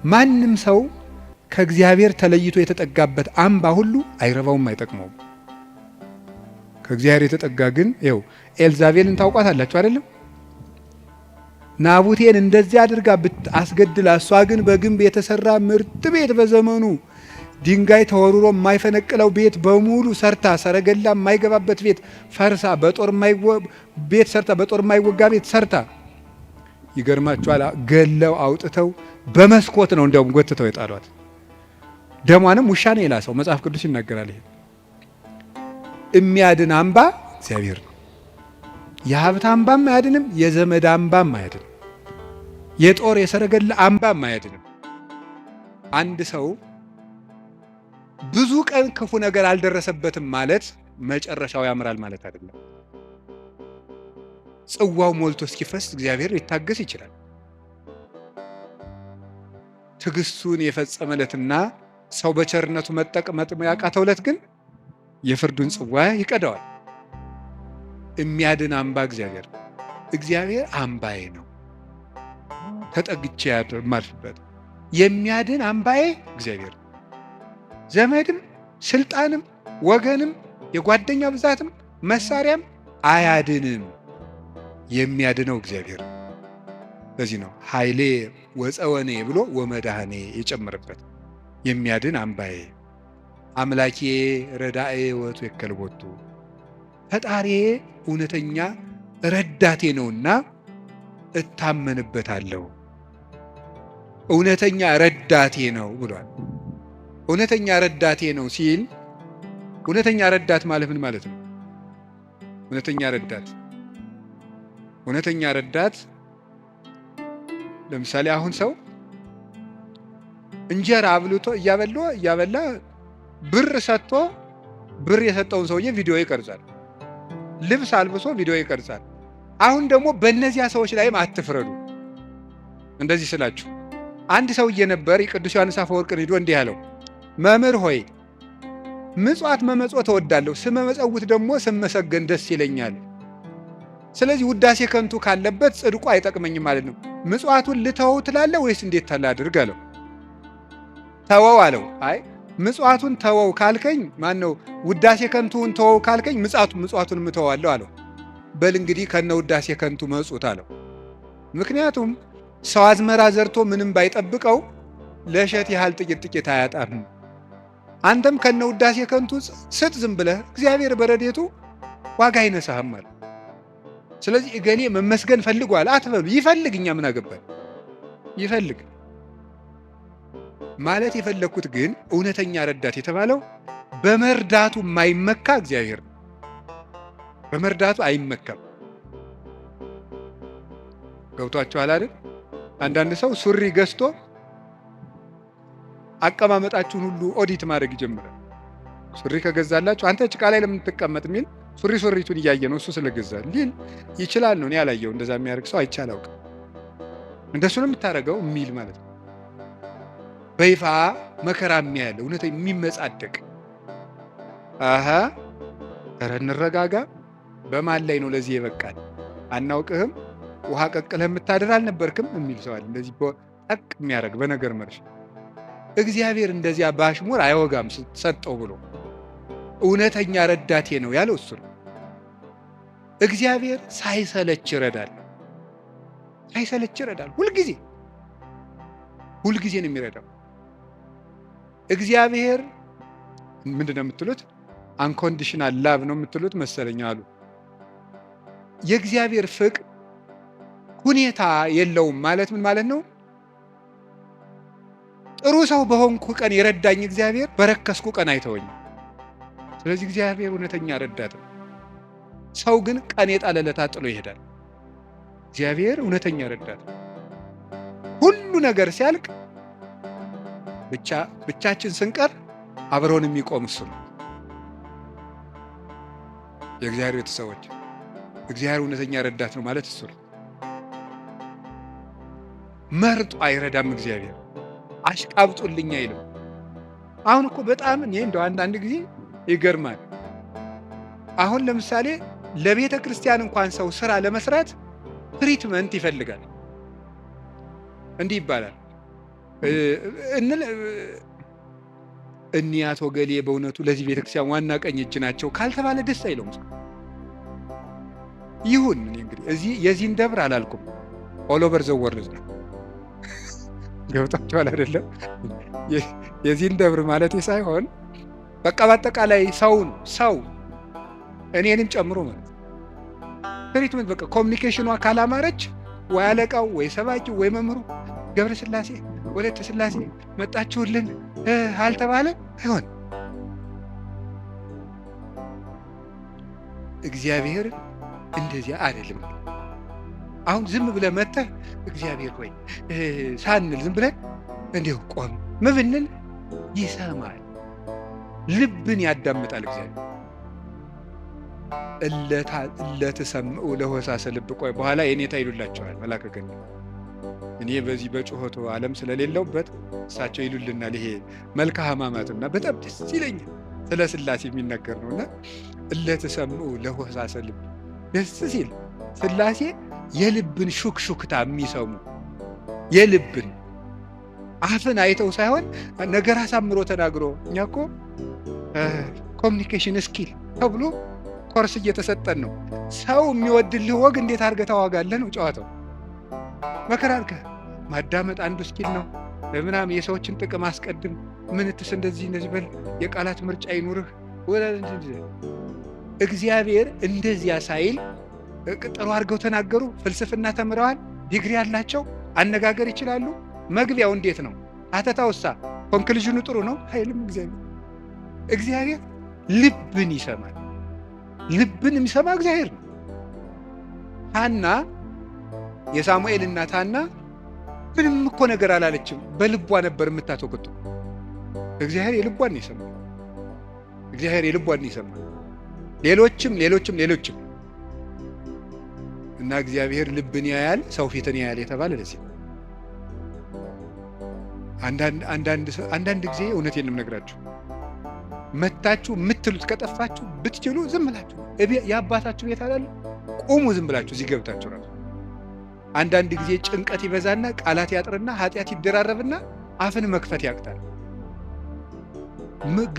ማንም ሰው ከእግዚአብሔር ተለይቶ የተጠጋበት አምባ ሁሉ አይረባውም፣ አይጠቅመውም። ከእግዚአብሔር የተጠጋ ግን ይኸው ኤልዛቤልን ታውቋታላችሁ አይደለም? ናቡቴን እንደዚህ አድርጋ አስገድላ፣ እሷ ግን በግንብ የተሰራ ምርጥ ቤት በዘመኑ ድንጋይ ተወርሮ የማይፈነቅለው ቤት በሙሉ ሰርታ፣ ሰረገላ የማይገባበት ቤት ፈርሳ፣ በጦር የማይወጋ ቤት ሰርታ፣ ይገርማችኋል፣ ገለው አውጥተው በመስኮት ነው እንደውም ጎትተው የጣሏት። ደሟንም ውሻ ነው የላሰው። መጽሐፍ ቅዱስ ይናገራል። ይሄ የሚያድን አምባ እግዚአብሔር ነው። የሀብት አምባም አያድንም፣ የዘመድ አምባም አያድንም፣ የጦር የሰረገላ አምባም አያድንም። አንድ ሰው ብዙ ቀን ክፉ ነገር አልደረሰበትም ማለት መጨረሻው ያምራል ማለት አይደለም። ጽዋው ሞልቶ እስኪፈስ እግዚአብሔር ሊታገስ ይችላል። ትዕግስቱን የፈጸመለትና ሰው በቸርነቱ መጠቀም ያቃተውለት ግን የፍርዱን ጽዋ ይቀዳዋል። የሚያድን አምባ እግዚአብሔር አምባዬ ነው፣ ተጠግቼ የማልፍበት የሚያድን አምባዬ እግዚአብሔር። ዘመድም ስልጣንም ወገንም የጓደኛ ብዛትም መሳሪያም አያድንም፣ የሚያድነው እግዚአብሔር። በዚህ ነው ኃይሌ ወፀወኔ ብሎ ወመድኃኔ የጨመረበት። የሚያድን አምባዬ አምላኬ ረዳኤ ወቱ የከልቦቱ፣ ፈጣሪ እውነተኛ ረዳቴ ነውና እታመንበታለሁ። እውነተኛ ረዳቴ ነው ብሏል። እውነተኛ ረዳቴ ነው ሲል እውነተኛ ረዳት ማለት ምን ማለት ነው? እውነተኛ ረዳት ለምሳሌ አሁን ሰው እንጀራ አብልቶ እያበላ ብር ሰጥቶ ብር የሰጠውን ሰውዬ ቪዲዮ ይቀርጻል። ልብስ አልብሶ ቪዲዮ ይቀርጻል። አሁን ደግሞ በእነዚያ ሰዎች ላይም አትፍረዱ። እንደዚህ ስላችሁ አንድ ሰውዬ ነበር ቅዱስ ዮሐንስ አፈወርቅን ሄዶ እንዲህ ያለው፣ መምህር ሆይ ምጽዋት መመጽወት እወዳለሁ፣ ስመመጸውት ደግሞ ስመሰገን ደስ ይለኛል። ስለዚህ ውዳሴ ከንቱ ካለበት ጽድቁ አይጠቅመኝም ማለት ነው። ምጽዋቱን ልተወው ትላለህ ወይስ እንዴት ታላድርግ አለው። ተወው አለው። አይ ምጽዋቱን ተወው ካልከኝ ማነው ውዳሴ ከንቱን ተወው ካልከኝ ምጽዋቱን ምተዋለሁ አለው። በል እንግዲህ ከነ ውዳሴ ከንቱ መጹት አለው። ምክንያቱም ሰው አዝመራ ዘርቶ ምንም ባይጠብቀው ለእሸት ያህል ጥቂት ጥቂት አያጣም። አንተም ከነ ውዳሴ ከንቱ ስጥ ዝም ብለህ እግዚአብሔር በረድኤቱ ዋጋ አይነሳህም ማለት። ስለዚህ እገሌ መመስገን ፈልጓል አትበሉ። ይፈልግ፣ እኛ ምን አገባን? ይፈልግ ማለት የፈለግኩት ግን እውነተኛ ረዳት የተባለው በመርዳቱ የማይመካ እግዚአብሔር ነው። በመርዳቱ አይመካም። ገብቷችኋል አይደል? አንዳንድ ሰው ሱሪ ገዝቶ አቀማመጣችሁን ሁሉ ኦዲት ማድረግ ይጀምራል። ሱሪ ከገዛላችሁ አንተ ጭቃ ላይ ለምን ትቀመጥ የሚል ሱሪቱን እያየ ነው እሱ ስለገዛ ሊል ይችላል ነው። እኔ ያላየው እንደዛ የሚያደርግ ሰው አይቻል አውቅ እንደሱ ነው የምታደርገው የሚል ማለት ነው። በይፋ መከራ የሚያያለ እውነት የሚመጻደቅ ኧረ እንረጋጋ። በማን ላይ ነው ለዚህ የበቃል? አናውቅህም፣ ውሃ ቀቅለህ የምታድር አልነበርክም የሚል ሰዋል። እንደዚህ ጠቅ የሚያደርግ በነገር መርሽ እግዚአብሔር እንደዚያ ባሽሙር አይወጋም ሰጠው ብሎ እውነተኛ ረዳቴ ነው ያለው እሱ ነው። እግዚአብሔር ሳይሰለች ይረዳል። ሳይሰለች ይረዳል። ሁልጊዜ ነው የሚረዳው። እግዚአብሔር ምንድነው የምትሉት? አንኮንዲሽናል ላቭ ነው የምትሉት መሰለኝ አሉ። የእግዚአብሔር ፍቅር ሁኔታ የለውም ማለት ምን ማለት ነው? ጥሩ ሰው በሆንኩ ቀን የረዳኝ እግዚአብሔር በረከስኩ ቀን አይተወኝም። ስለዚህ እግዚአብሔር እውነተኛ ረዳት ነው። ሰው ግን ቀን የጣለለታ ጥሎ ይሄዳል። እግዚአብሔር እውነተኛ ረዳት ነው። ሁሉ ነገር ሲያልቅ ብቻችን ስንቀር አብረውን የሚቆም እሱ ነው። የእግዚአብሔር ቤተሰቦች እግዚአብሔር እውነተኛ ረዳት ነው ማለት እሱ ነው። መርጦ አይረዳም እግዚአብሔር። አሽቃብጡልኝ አይልም። አሁን እኮ በጣም እኔ እንደው አንዳንድ ጊዜ ይገርማል። አሁን ለምሳሌ ለቤተ ክርስቲያን እንኳን ሰው ስራ ለመስራት ትሪትመንት ይፈልጋል። እንዲህ ይባላል እኒህ አቶ ገሌ በእውነቱ ለዚህ ቤተ ክርስቲያን ዋና ቀኝ እጅ ናቸው ካልተባለ ደስ አይለውም። ይሁን እኔ እንግዲህ እዚህ የዚህን ደብር አላልኩም፣ ኦል ኦቨር ዘ ወርልድ ነው። ገብታችኋል አይደለም? የዚህን ደብር ማለት ሳይሆን በቃ በአጠቃላይ ሰው እኔንም ጨምሮ ማለት ትሪትመንት በቃ ኮሚኒኬሽኗ ካላማረች ወይ አለቃው ወይ ሰባኪው ወይ መምህሩ ገብረ ስላሴ ወለተ ስላሴ መጣችሁልን አልተባለ አይሆን። እግዚአብሔር እንደዚያ አይደለም። አሁን ዝም ብለህ መጥተህ እግዚአብሔር ሆይ ሳንል ዝም ብለን እንዲሁ ቆም ምብንል ይሰማል፣ ልብን ያዳምጣል እግዚአብሔር። እለትሰምዑ ለሆሳሰ ልብ። ቆይ በኋላ የኔታ ይሉላቸዋል መላከ ገነት። እኔ በዚህ በጩኸቱ ዓለም ስለሌለውበት እሳቸው ይሉልናል። ይሄ መልካ ሕማማትና በጣም ደስ ይለኛል። ስለ ስላሴ የሚነገር ነውና እለትሰምዑ ለሆሳሰ ልብ። ደስ ሲል ስላሴ የልብን ሹክሹክታ የሚሰሙ የልብን አፍን አይተው ሳይሆን ነገር አሳምሮ ተናግሮ። እኛ እኮ ኮሚኒኬሽን ስኪል ተብሎ ኮርስ እየተሰጠን ነው። ሰው የሚወድልህ ወግ እንዴት አድርገህ ታዋጋለህ ነው ጨዋታው። መከራ አድርገህ ማዳመጥ አንዱ ስኪል ነው። ለምናም የሰዎችን ጥቅም አስቀድም፣ ምንትስ እንደዚህ በል፣ የቃላት ምርጫ ይኑርህ። እግዚአብሔር እንደዚያ ሳይል ጥሩ አድርገው ተናገሩ። ፍልስፍና ተምረዋል፣ ዲግሪ ያላቸው አነጋገር ይችላሉ። መግቢያው እንዴት ነው? አተታውሳ ኮንክሉዥኑ ጥሩ ነው አይልም። እግዚአብሔር ልብን ይሰማል። ልብን የሚሰማ እግዚአብሔር ነው። ሐና የሳሙኤል እናት ሐና ምንም እኮ ነገር አላለችም። በልቧ ነበር የምታተኩት። እግዚአብሔር የልቧን ይሰማል። እግዚአብሔር የልቧን ይሰማል። ሌሎችም እና እግዚአብሔር ልብን ያያል፣ ሰው ፊትን ያያል የተባለ ለዚህ አንዳንድ ጊዜ እውነቴን ነው የምነግራችሁ። መታችሁ የምትሉት ከጠፋችሁ ብትችሉ ዝም ብላችሁ የአባታችሁ ቤት አላለ ቁሙ። ዝም ብላችሁ እዚህ ገብታችሁ ራሱ አንዳንድ ጊዜ ጭንቀት ይበዛና ቃላት ያጥርና ኃጢአት ይደራረብና አፍን መክፈት ያቅታል።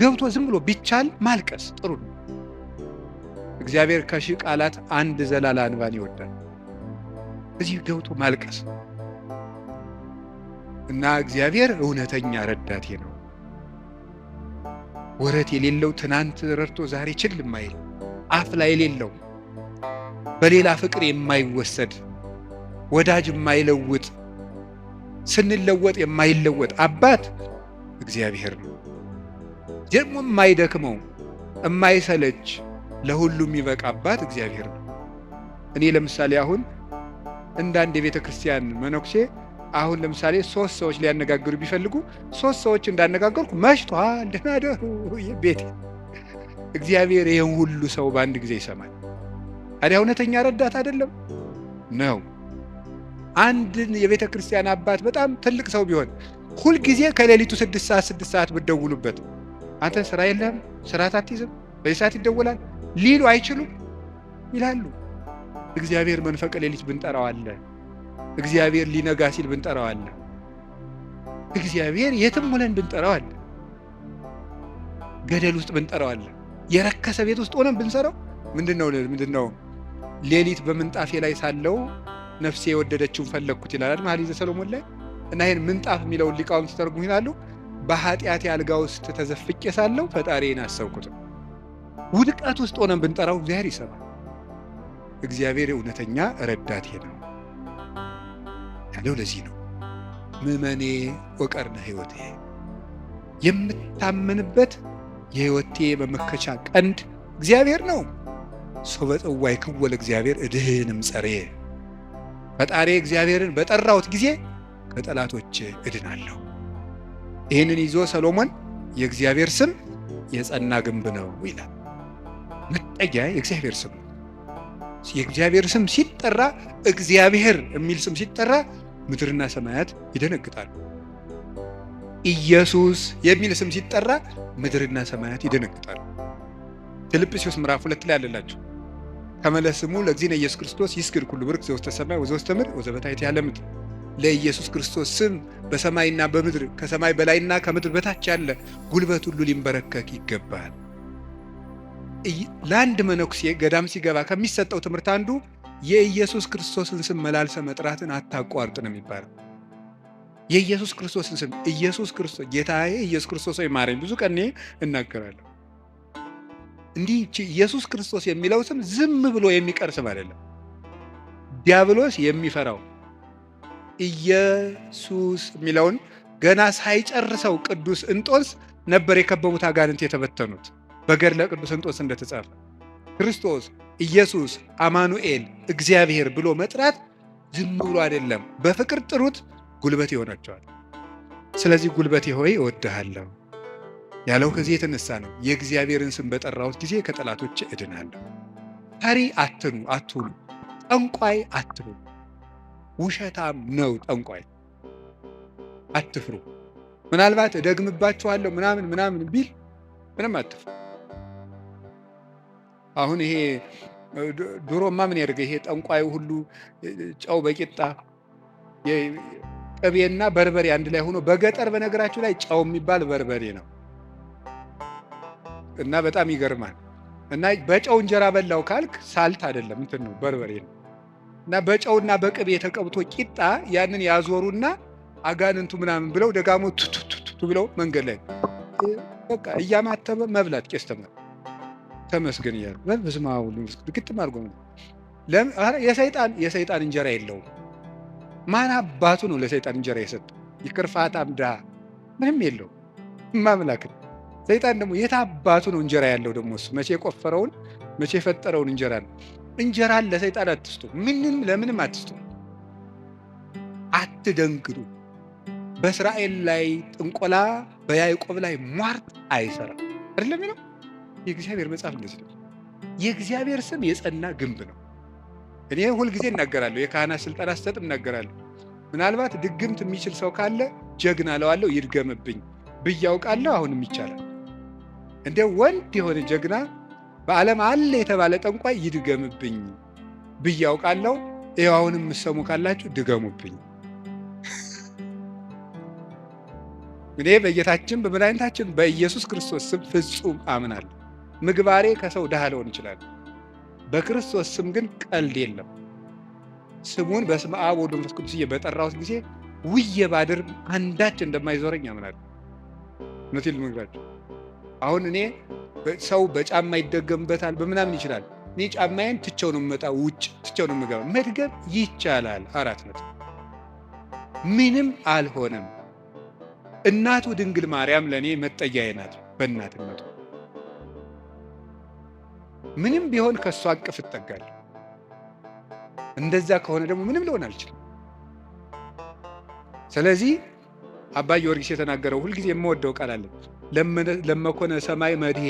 ገብቶ ዝም ብሎ ቢቻል ማልቀስ ጥሩ ነው። እግዚአብሔር ከሺህ ቃላት አንድ ዘላላ እንባን ይወዳል። እዚህ ገብቶ ማልቀስ እና እግዚአብሔር እውነተኛ ረዳቴ ነው። ወረት የሌለው ትናንት ረድቶ ዛሬ ችል የማይል አፍላ የሌለው በሌላ ፍቅር የማይወሰድ ወዳጅ የማይለውጥ ስንለወጥ የማይለወጥ አባት እግዚአብሔር ነው። ደግሞ የማይደክመው የማይሰለች ለሁሉም የሚበቃ አባት እግዚአብሔር ነው። እኔ ለምሳሌ አሁን እንዳንድ የቤተ ክርስቲያን መነኩሴ አሁን ለምሳሌ 3 ሰዎች ሊያነጋግሩ ቢፈልጉ 3 ሰዎች እንዳነጋገርኩ መሽቷል ደህና ደሩ ቤት እግዚአብሔር ይሄን ሁሉ ሰው በአንድ ጊዜ ይሰማል። ታዲያ እውነተኛ ረዳት አይደለም ነው? አንድን የቤተ ክርስቲያን አባት በጣም ትልቅ ሰው ቢሆን ሁልጊዜ ከሌሊቱ 6 ሰዓት ብትደውሉበት አንተ ስራ የለህም ስራ አትይዝም በዚህ ሰዓት ይደወላል ሊሉ አይችሉም? ይላሉ። እግዚአብሔር መንፈቀ ሌሊት ብንጠራው አለ። እግዚአብሔር ሊነጋ ሲል ብንጠራው አለ። እግዚአብሔር የትም ሆነን ብንጠራው አለ። ገደል ውስጥ ብንጠራው አለ። የረከሰ ቤት ውስጥ ሆነን ብንሰራው ምንድነው ሌሊት በምንጣፌ ላይ ሳለው ነፍሴ የወደደችውን ፈለግኩት ይላል መኃልየ ሰሎሞን ላይ። እና ይሄን ምንጣፍ የሚለውን ሊቃውንት ሲተረጉሙ ይላሉ በኃጢአት አልጋ ውስጥ ተዘፍቄ ሳለው ፈጣሪዬን አሰብኩት። ውድቀት ውስጥ ሆነን ብንጠራው እግዚአብሔር ይሰማል። እግዚአብሔር እውነተኛ ረዳቴ ነው ያለው ለዚህ ነው። ምእመኔ ወቀርነ ሕይወቴ፣ የምታመንበት የሕይወቴ መመከቻ ቀንድ እግዚአብሔር ነው። ሶበ ጽዋይ ክወለ እግዚአብሔር እድህንም ጸርየ፣ ፈጣሪ እግዚአብሔርን በጠራሁት ጊዜ ከጠላቶች እድናለሁ። ይህንን ይዞ ሰሎሞን የእግዚአብሔር ስም የጸና ግንብ ነው ይላል። መጠጊያ የእግዚአብሔር ስም ነው። የእግዚአብሔር ስም ሲጠራ እግዚአብሔር የሚል ስም ሲጠራ ምድርና ሰማያት ይደነግጣሉ። ኢየሱስ የሚል ስም ሲጠራ ምድርና ሰማያት ይደነግጣሉ። ፊልጵስዩስ ምዕራፍ 2 ላይ አለላችሁ ከመለስሙ ለእግዚእነ ኢየሱስ ክርስቶስ ይስግድ ኩሉ ብርክ ዘውስተ ሰማይ ወዘውስተ ምድር ወዘበታሕት ያለ ምድር። ለኢየሱስ ክርስቶስ ስም በሰማይና በምድር ከሰማይ በላይና ከምድር በታች ያለ ጉልበት ሁሉ ሊንበረከክ ይገባል። ለአንድ መነኩሴ ገዳም ሲገባ ከሚሰጠው ትምህርት አንዱ የኢየሱስ ክርስቶስን ስም መላልሰ መጥራትን አታቋርጥ ነው የሚባለው። የኢየሱስ ክርስቶስን ስም ኢየሱስ ክርስቶስ ጌታዬ ኢየሱስ ክርስቶስ ሆይ ማረኝ ብዙ ቀን እናገራለሁ። እንዲህ ኢየሱስ ክርስቶስ የሚለው ስም ዝም ብሎ የሚቀር ስም አይደለም። ዲያብሎስ የሚፈራው ኢየሱስ የሚለውን ገና ሳይጨርሰው ቅዱስ እንጦንስ ነበር የከበቡት አጋንንት የተበተኑት። በገድለ ቅዱስ እንጦንስ እንደተጻፈ ክርስቶስ ኢየሱስ አማኑኤል እግዚአብሔር ብሎ መጥራት ዝም ብሎ አይደለም፣ በፍቅር ጥሩት፣ ጉልበት ይሆናቸዋል። ስለዚህ ጉልበቴ ሆይ እወድሃለሁ ያለው ከዚህ የተነሳ ነው። የእግዚአብሔርን ስም በጠራሁት ጊዜ ከጠላቶች እድናለሁ። ፈሪ አትሁኑ፣ ጠንቋይ አትሁኑ። ውሸታም ነው ጠንቋይ፣ አትፍሩ። ምናልባት እደግምባችኋለሁ ምናምን ቢል ምንም አትፍሩ። አሁን ይሄ ድሮማ ምን ያደርገ ይሄ ጠንቋዩ ሁሉ ጨው በቂጣ ቅቤና በርበሬ አንድ ላይ ሆኖ በገጠር በነገራችሁ ላይ ጨው የሚባል በርበሬ ነው እና በጣም ይገርማል። እና በጨው እንጀራ በላው ካልክ ሳልት አይደለም እንትን ነው በርበሬ ነው። እና በጨውና በቅቤ የተቀብቶ ቂጣ ያንን ያዞሩና አጋንንቱ ምናምን ብለው ደጋሞ ቱቱቱቱ ብለው መንገድ ላይ በቃ እያማተበ መብላት ቄስ ተመስገን እያሉ በስመ አብ ወወልድ ወመንፈስ ቅዱስ ግጥም አድርጎ የሰይጣን እንጀራ የለውም። ማን አባቱ ነው ለሰይጣን እንጀራ የሰጠው? ይቅርፋታም ድሃ ምንም የለውም። ማምላክ ሰይጣን ደግሞ የት አባቱ ነው እንጀራ ያለው? ደግሞ እሱ መቼ የቆፈረውን መቼ የፈጠረውን እንጀራ ነው። እንጀራን ለሰይጣን አትስጡ፣ ለምንም አትስጡ። አትደንግጡ። በእስራኤል ላይ ጥንቆላ በያዕቆብ ላይ ሟርት አይሰራም አይደለም ነው የእግዚአብሔር መጽሐፍ እንደዚህ ነው። የእግዚአብሔር ስም የጸና ግንብ ነው። እኔ ሁልጊዜ እናገራለሁ፣ የካህናት ስልጠና ስሰጥ እናገራለሁ። ምናልባት ድግምት የሚችል ሰው ካለ ጀግና እለዋለሁ፣ ይድገምብኝ ብዬ አውቃለሁ። አሁንም ይቻላል። እንደ ወንድ የሆነ ጀግና በዓለም አለ የተባለ ጠንቋይ ይድገምብኝ ብዬ አውቃለሁ። ይኸው አሁንም የምትሰሙ ካላችሁ ድገሙብኝ። እኔ በጌታችን በመድኃኒታችን በኢየሱስ ክርስቶስ ስም ፍጹም አምናለሁ። ምግባሬ ከሰው ድሃ ሊሆን ይችላል። በክርስቶስ ስም ግን ቀልድ የለም። ስሙን በስመ አብ ወወልድ ወመንፈስ ቅዱስ በጠራሁት ጊዜ ውዬ ባድር አንዳች እንደማይዞረኝ አምናለሁ። እውነቴን ልነግራችሁ። አሁን እኔ ሰው በጫማ ይደገምበታል በምናምን ይችላል። እኔ ጫማዬን ትቼው ነው የምመጣው፣ ውጭ ትቼው ነው የምገባ። መድገም ይቻላል። 4 ነጥብ። ምንም አልሆነም። እናቱ ድንግል ማርያም ለእኔ መጠጊያዬ ናት። በእናትነቱ ምንም ቢሆን ከእሷ አቅፍ እጠጋለሁ። እንደዛ ከሆነ ደግሞ ምንም ሊሆን አልችልም። ስለዚህ አባ ጊዮርጊስ የተናገረው ሁልጊዜ የምወደው ቃል አለ። ለመኮነ ሰማይ መድሄ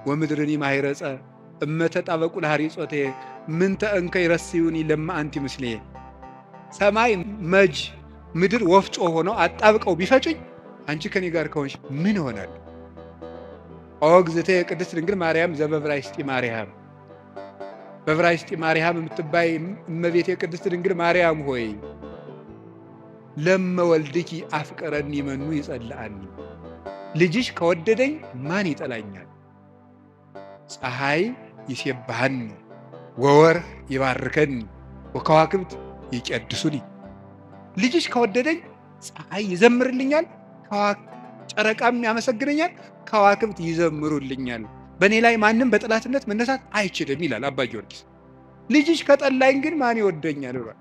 ወምድርኒ ማይረጸ እመተጣበቁ ለሐሪጾቴ ምንተ እንከ ይረስዩኒ ለማ አንቲ ምስሌ። ሰማይ መጅ ምድር ወፍጮ ሆነው አጣብቀው ቢፈጩኝ አንቺ ከኔ ጋር ከሆንሽ ምን እሆናለሁ? ኦግዝቴ ቅድስት ድንግል ማርያም ዘበብራይስጢ ማርያም፣ በብራይስጢ ማርያም የምትባይ እመቤቴ ቅድስት ድንግል ማርያም ሆይ ለመወልድኪ አፍቀረኒ መኑ ይጸልአኒ። ልጅሽ ከወደደኝ ማን ይጠላኛል? ፀሐይ ይሴብሐኒ ወወርኅ ይባርከኒ ወከዋክብት ይቀድሱኒ። ልጅሽ ከወደደኝ ፀሐይ ይዘምርልኛል፣ ጨረቃም ያመሰግነኛል፣ ከዋክብት ይዘምሩልኛል። በእኔ ላይ ማንም በጠላትነት መነሳት አይችልም ይላል አባ ጊዮርጊስ። ልጅሽ ከጠላኝ ግን ማን ይወደኛል ብሏል።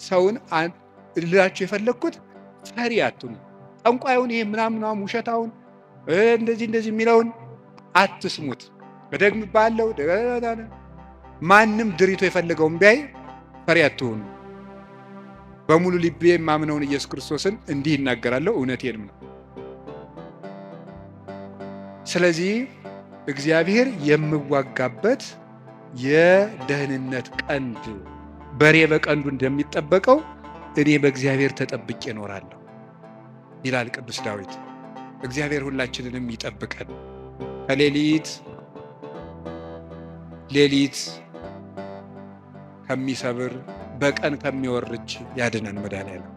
ሰውን ልላችሁ የፈለግኩት ፈሪ አትሁኑ። ጠንቋዩን ይሄ ምናምናም ውሸታውን እንደዚህ የሚለውን አትስሙት። በደግም ባለው ማንም ድሪቶ የፈለገውን ቢያይ ፈሪ አትሁኑ። በሙሉ ልቤ የማምነውን ኢየሱስ ክርስቶስን እንዲህ ይናገራለሁ፣ እውነቴንም ነው። ስለዚህ እግዚአብሔር የምዋጋበት የደህንነት ቀንድ በሬ በቀንዱ እንደሚጠበቀው እኔ በእግዚአብሔር ተጠብቄ እኖራለሁ ይላል ቅዱስ ዳዊት። እግዚአብሔር ሁላችንንም ይጠብቀን፣ ከሌሊት ከሚሰብር በቀን ከሚወርጅ ያድነን መድኃኔዓለም።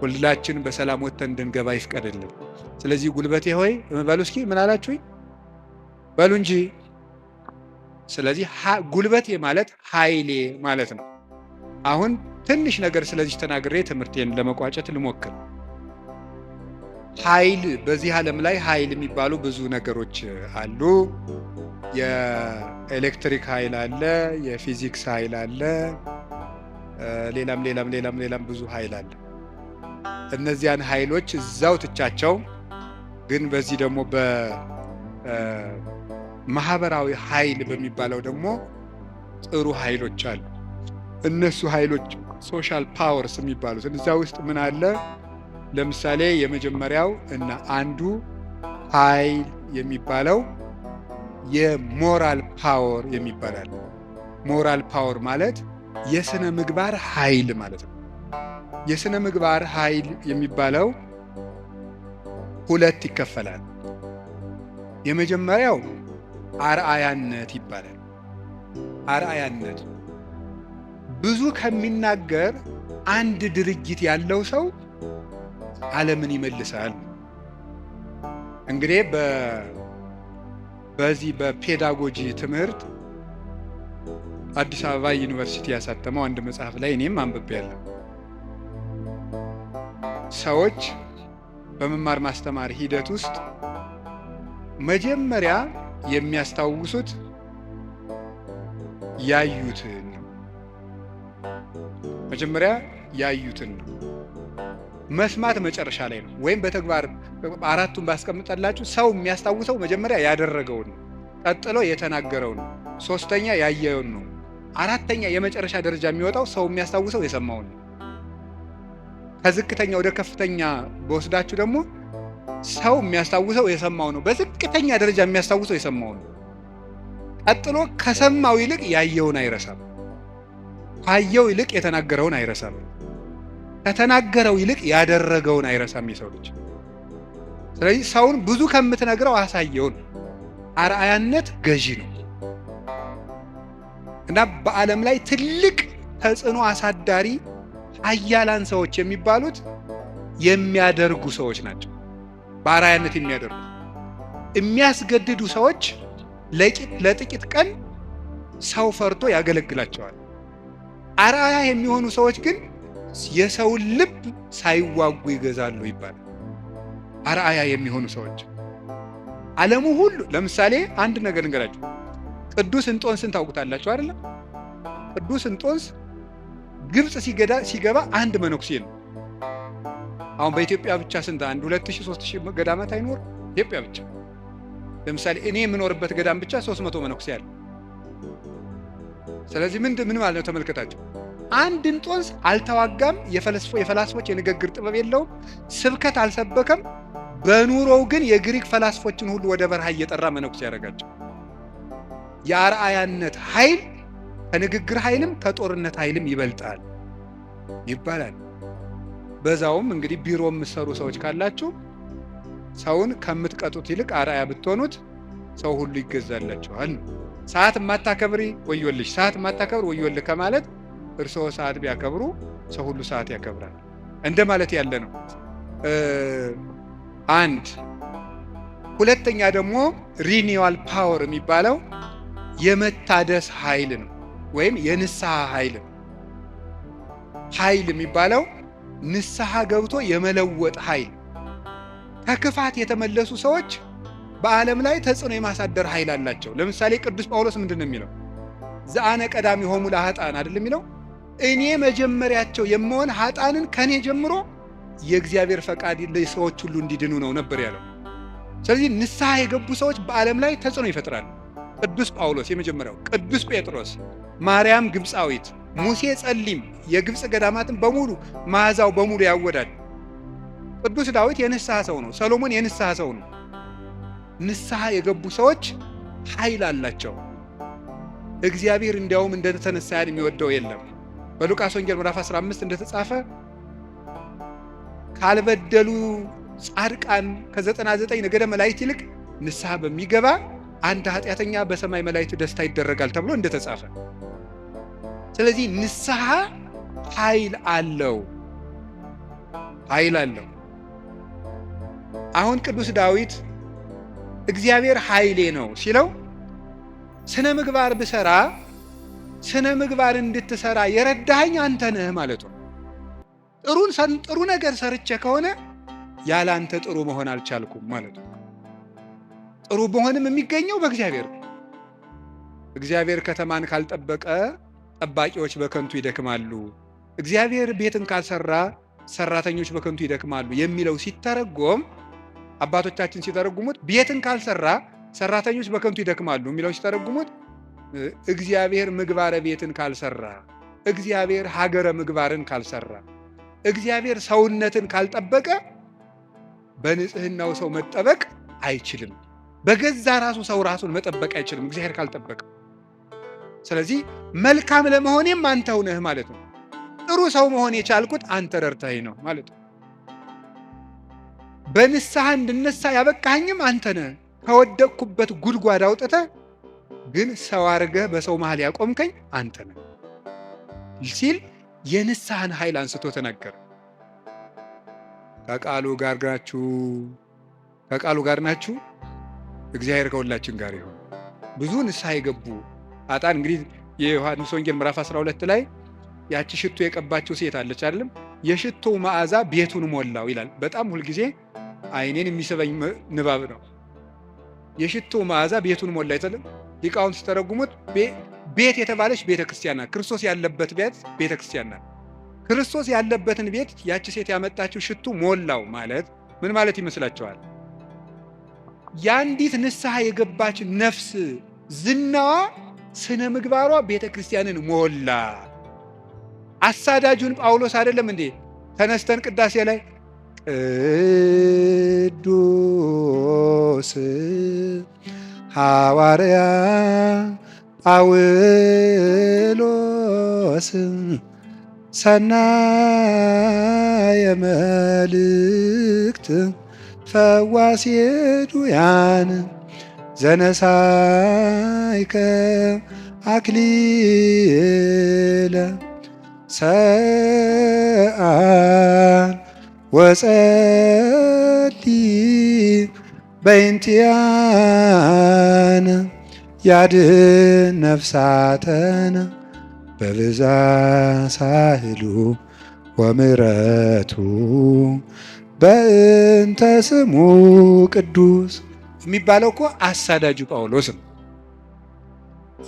ሁላችን በሰላም ወጥተን እንድንገባ ይፍቀድልን። ስለዚህ ጉልበቴ ሆይ በሉ እስኪ ምን አላችሁኝ? በሉ እንጂ። ስለዚህ ጉልበቴ ማለት ኃይሌ ማለት ነው። አሁን ትንሽ ነገር ስለዚህ ተናግሬ ትምህርቴን ለመቋጨት ልሞክር። ኃይል፣ በዚህ ዓለም ላይ ኃይል የሚባሉ ብዙ ነገሮች አሉ። የኤሌክትሪክ ኃይል አለ፣ የፊዚክስ ኃይል አለ፣ ሌላም ብዙ ኃይል አለ። እነዚያን ኃይሎች እዛው ትቻቸው፣ ግን በዚህ ደግሞ በማህበራዊ ኃይል በሚባለው ደግሞ ጥሩ ኃይሎች አሉ። እነሱ ኃይሎች ሶሻል ፓወርስ የሚባሉት እዛ ውስጥ ምን አለ? ለምሳሌ የመጀመሪያው እና አንዱ ኃይል የሚባለው የሞራል ፓወር የሚባላል። ሞራል ፓወር ማለት የሥነ ምግባር ኃይል ማለት ነው። የሥነ ምግባር ኃይል የሚባለው ሁለት ይከፈላል። የመጀመሪያው አርአያነት ይባላል። አርአያነት ብዙ ከሚናገር አንድ ድርጊት ያለው ሰው ዓለምን ይመልሳል። እንግዲህ በዚህ በፔዳጎጂ ትምህርት አዲስ አበባ ዩኒቨርሲቲ ያሳተመው አንድ መጽሐፍ ላይ እኔም አንብቤያለሁ። ሰዎች በመማር ማስተማር ሂደት ውስጥ መጀመሪያ የሚያስታውሱት ያዩትን ነው። መጀመሪያ ያዩትን ነው። መስማት መጨረሻ ላይ ነው። ወይም በተግባር አራቱን ባስቀምጠላችሁ ሰው የሚያስታውሰው መጀመሪያ ያደረገውን ነው፣ ቀጥሎ የተናገረውን ነው፣ ሶስተኛ ያየውን ነው፣ አራተኛ የመጨረሻ ደረጃ የሚወጣው ሰው የሚያስታውሰው የሰማውን ነው። ከዝቅተኛ ወደ ከፍተኛ በወስዳችሁ ደግሞ ሰው የሚያስታውሰው የሰማው ነው። በዝቅተኛ ደረጃ የሚያስታውሰው የሰማው ነው። ቀጥሎ ከሰማው ይልቅ ያየውን አይረሳም። ካየው ይልቅ የተናገረውን አይረሳም። ከተናገረው ይልቅ ያደረገውን አይረሳም የሰው ልጅ። ስለዚህ ሰውን ብዙ ከምትነግረው አሳየውን። አርአያነት ገዢ ነው እና በዓለም ላይ ትልቅ ተጽዕኖ አሳዳሪ ኃያላን ሰዎች የሚባሉት የሚያደርጉ ሰዎች ናቸው። በአርአያነት የሚያደርጉ የሚያስገድዱ ሰዎች ለጥቂት ቀን ሰው ፈርቶ ያገለግላቸዋል። አርአያ የሚሆኑ ሰዎች ግን የሰውን ልብ ሳይዋጉ ይገዛሉ ይባላል። አርአያ የሚሆኑ ሰዎች ዓለሙ ሁሉ ለምሳሌ አንድ ነገር እንገራችሁ። ቅዱስ እንጦንስን ታውቁታላችሁ አይደል? ቅዱስ እንጦንስ ግብጽ ሲገባ አንድ መነኩሴ ነው። አሁን በኢትዮጵያ ብቻ ስንት 2000-3000 ገዳማት አይኖር? ኢትዮጵያ ብቻ ለምሳሌ እኔ የምኖርበት ገዳም ብቻ 300 መነኩሴ አለ። ስለዚህ ምን ማለት ነው ተመልከታችሁ። አንድ እንጦንስ አልተዋጋም፣ የፈላስፎች የንግግር ጥበብ የለውም፣ ስብከት አልሰበከም። በኑሮው ግን የግሪክ ፈላስፎችን ሁሉ ወደ በረሃ እየጠራ መነኩሴ ያደረጋቸው። የአርአያነት ኃይል ከንግግር ኃይልም ከጦርነት ኃይልም ይበልጣል ይባላል። በዛውም እንግዲህ ቢሮ የምትሰሩ ሰዎች ካላችሁ ሰውን ከምትቀጡት ይልቅ አርአያ ብትሆኑት ሰው ሁሉ ይገዛላችኋል። ሰዓት የማታከብሪ ወዮልሽ፣ ሰዓት የማታከብር ወዮልህ ከማለት እርስዎ ሰዓት ቢያከብሩ ሰው ሁሉ ሰዓት ያከብራል እንደ ማለት ያለ ነው። አንድ ሁለተኛ ደግሞ ሪኒዋል ፓወር የሚባለው የመታደስ ኃይል ነው፣ ወይም የንስሐ ኃይል ነው። ኃይል የሚባለው ንስሐ ገብቶ የመለወጥ ኃይል። ከክፋት የተመለሱ ሰዎች በዓለም ላይ ተጽዕኖ የማሳደር ኃይል አላቸው። ለምሳሌ ቅዱስ ጳውሎስ ምንድን ነው የሚለው? ዘአነ ቀዳሚሆሙ ለኃጥአን አይደለም የሚለው? እኔ መጀመሪያቸው የምሆን ኃጥአንን ከኔ ጀምሮ የእግዚአብሔር ፈቃድ ለሰዎች ሁሉ እንዲድኑ ነው ነበር ያለው። ስለዚህ ንስሐ የገቡ ሰዎች በዓለም ላይ ተጽዕኖ ይፈጥራሉ። ቅዱስ ጳውሎስ የመጀመሪያው፣ ቅዱስ ጴጥሮስ፣ ማርያም ግብፃዊት፣ ሙሴ ጸሊም የግብፅ ገዳማትን በሙሉ መዓዛው በሙሉ ያወዳል። ቅዱስ ዳዊት የንስሐ ሰው ነው። ሰሎሞን የንስሐ ሰው ነው። ንስሐ የገቡ ሰዎች ኃይል አላቸው። እግዚአብሔር እንዲያውም እንደተነሳ የሚወደው የለም። በሉቃስ ወንጌል ምዕራፍ 15 እንደተጻፈ ካልበደሉ ጻድቃን ከ99 ነገደ መላእክት ይልቅ ንስሐ በሚገባ አንድ ኃጢአተኛ በሰማይ መላእክት ደስታ ይደረጋል ተብሎ እንደተጻፈ። ስለዚህ ንስሐ ኃይል አለው። አሁን ቅዱስ ዳዊት እግዚአብሔር ኃይሌ ነው ሲለው ስነ ምግባር ብሰራ ስነ ምግባር እንድትሰራ የረዳኸኝ አንተ ነህ ማለቱ። ጥሩ ነገር ሰርቼ ከሆነ ያለ አንተ ጥሩ መሆን አልቻልኩም ማለቱ። ጥሩ መሆንም የሚገኘው በእግዚአብሔር ነው። እግዚአብሔር ከተማን ካልጠበቀ ጠባቂዎች በከንቱ ይደክማሉ፣ እግዚአብሔር ቤትን ካልሰራ ሰራተኞች በከንቱ ይደክማሉ የሚለው ሲተረጎም፣ አባቶቻችን ሲተረጉሙት ቤትን ካልሰራ ሰራተኞች በከንቱ ይደክማሉ የሚለው ሲተረጉሙት፣ እግዚአብሔር ምግባረ ቤትን ካልሰራ፣ እግዚአብሔር ሀገረ ምግባርን ካልሰራ፣ እግዚአብሔር ሰውነትን ካልጠበቀ በንጽህናው ሰው መጠበቅ አይችልም። በገዛ ራሱ ሰው ራሱን መጠበቅ አይችልም እግዚአብሔር ካልጠበቀ። ስለዚህ መልካም ለመሆኔም አንተው ነህ ማለት ነው። ጥሩ ሰው መሆን የቻልኩት አንተ ረድተኸኝ ነው ማለት ነው። በንስሐ እንድነሳ ያበቃኸኝም አንተ ነህ። ከወደቅኩበት ጉድጓድ አውጥተህ ግን ሰው አድርገህ በሰው መሃል ያቆምከኝ አንተ ነህ ሲል የንስሐን ኃይል አንስቶ ተናገረ። ከቃሉ ጋር ናችሁ። እግዚአብሔር ከሁላችን ጋር ይሁን። ብዙ ንስሐ የገቡ ኃጥአን እንግዲህ የዮሐንስ ወንጌል ምዕራፍ 12 ላይ ያቺ ሽቶ የቀባችው ሴት አለች አይደለም? የሽቶው መዓዛ ቤቱን ሞላው ይላል። በጣም ሁልጊዜ ዓይኔን የሚስበኝ ንባብ ነው። የሽቶው መዓዛ ቤቱን ሞላ አይደለም? ሊቃውንት ሲተረጉሙት ቤት የተባለች ቤተ ክርስቲያን ናት። ክርስቶስ ያለበት ቤት ቤተ ክርስቲያን ናት። ክርስቶስ ያለበትን ቤት ያቺ ሴት ያመጣችው ሽቱ ሞላው ማለት ምን ማለት ይመስላችኋል? የአንዲት ንስሐ የገባች ነፍስ ዝናዋ፣ ስነ ምግባሯ ቤተ ክርስቲያንን ሞላ። አሳዳጁን ጳውሎስ አይደለም እንዴ ተነስተን ቅዳሴ ላይ ቅዱስ ሐዋርያ ጳውሎስ ሰናየ መልእክት ፈዋሴ ዱያን ዘነሳይከ አክሊለ ሰአል ወጸሊ በእንቲአነ ያድኅን ነፍሳተነ በብዛ ሳህሉ ወምሕረቱ በእንተ ስሙ ቅዱስ የሚባለው እኮ አሳዳጁ ጳውሎስ ነው።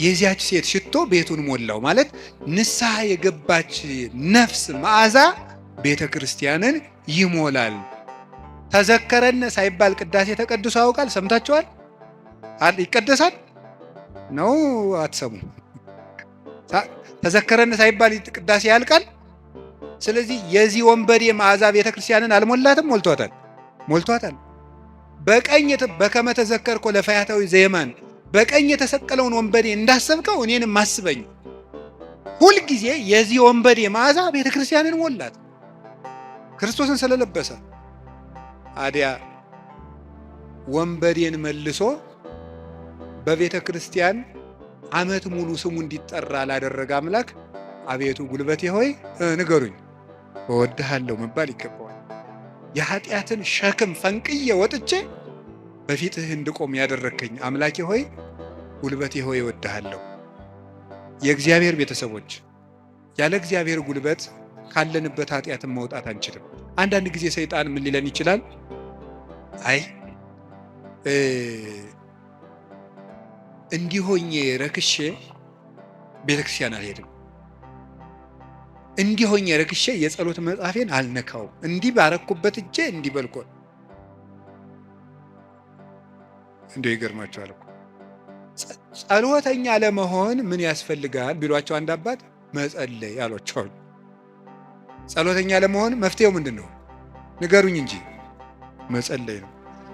የዚያች ሴት ሽቶ ቤቱን ሞላው ማለት ንስሐ የገባች ነፍስ መዓዛ ቤተ ክርስቲያንን ይሞላል። ተዘከረነ ሳይባል ቅዳሴ ተቀድሶ ያውቃል? ሰምታችኋል? ይቀደሳል ነው አትሰሙ? ተዘከረነ ሳይባል ቅዳሴ ያልቃል? ስለዚህ የዚህ ወንበዴ መዓዛ ቤተ ክርስቲያንን አልሞላትም? ሞልቷታል። በቀኝ በከመ ተዘከርኮ ለፈያታዊ ዘየማን በቀኝ የተሰቀለውን ወንበዴ እንዳሰብከው እኔንም አስበኝ። ሁልጊዜ የዚህ ወንበዴ መዓዛ ቤተ ክርስቲያንን ሞላት፣ ክርስቶስን ስለለበሰ። አዲያ ወንበዴን መልሶ በቤተ ክርስቲያን ዓመት ሙሉ ስሙ እንዲጠራ ላደረገ አምላክ አቤቱ ጉልበቴ ሆይ ንገሩኝ እወድሃለሁ መባል ይገባዋል። የኃጢአትን ሸክም ፈንቅዬ ወጥቼ በፊትህ እንድቆም ያደረከኝ አምላኬ ሆይ ጉልበቴ ሆይ እወድሃለሁ። የእግዚአብሔር ቤተሰቦች ያለ እግዚአብሔር ጉልበት ካለንበት ኃጢአትን መውጣት አንችልም። አንዳንድ ጊዜ ሰይጣን ምን ሊለን ይችላል? አይ እንዲሆኜ ረክሼ ቤተክርስቲያን አልሄድም፣ እንዲሆኜ ረክሼ የጸሎት መጽሐፌን አልነካውም፣ እንዲህ ባረኩበት እጄ እንዲህ በልኮ እንደው ይገርማቸዋል እኮ። ጸሎተኛ ለመሆን ምን ያስፈልጋል ቢሏቸው አንድ አባት መጸለይ አሏቸው። ጸሎተኛ ለመሆን መፍትሄው ምንድን ነው? ንገሩኝ እንጂ መጸለይ ነው።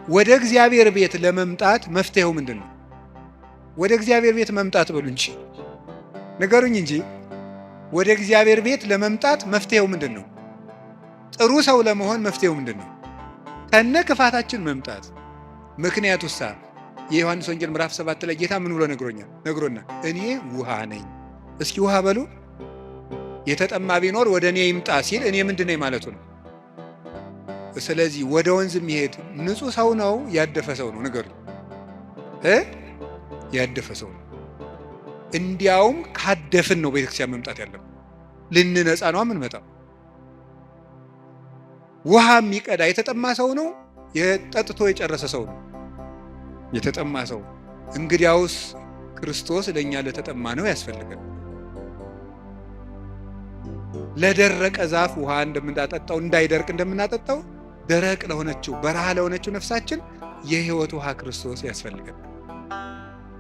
ወደ እግዚአብሔር ቤት ለመምጣት መፍትሄው ምንድን ነው? ወደ እግዚአብሔር ቤት መምጣት በሉ እንጂ ንገሩኝ እንጂ ወደ እግዚአብሔር ቤት ለመምጣት መፍትሄው ምንድን ነው? ጥሩ ሰው ለመሆን መፍትሄው ምንድን ነው? ከነ ክፋታችን መምጣት። ምክንያቱሳ የዮሐንስ ወንጌል ምዕራፍ 7 ላይ ጌታ ምን ብሎ ነግሮና እኔ ውሃ ነኝ። እስኪ ውሃ በሉ። የተጠማ ቢኖር ወደ እኔ ይምጣ ሲል እኔ ምንድን ነኝ ማለቱ ነው። ስለዚህ ወደ ወንዝ የሚሄድ ንጹህ ሰው ነው ያደፈ ሰው ነው? ንገሩኝ። ያደፈ ሰው ነው። እንዲያውም ካደፍን ነው ቤተክርስቲያን መምጣት ያለብን። ልንነጻ ነው የምንመጣው። ውሃ የሚቀዳ የተጠማ ሰው ነው? ጠጥቶ የጨረሰ ሰው ነው? የተጠማ ሰው። እንግዲያውስ ክርስቶስ ለእኛ ለተጠማ ነው ያስፈልገን። ለደረቀ ዛፍ ውሃ እንደምናጠጣው እንዳይደርቅ እንደምናጠጣው ደረቅ ለሆነችው በረሃ ለሆነችው ነፍሳችን የሕይወት ውሃ ክርስቶስ ያስፈልገን።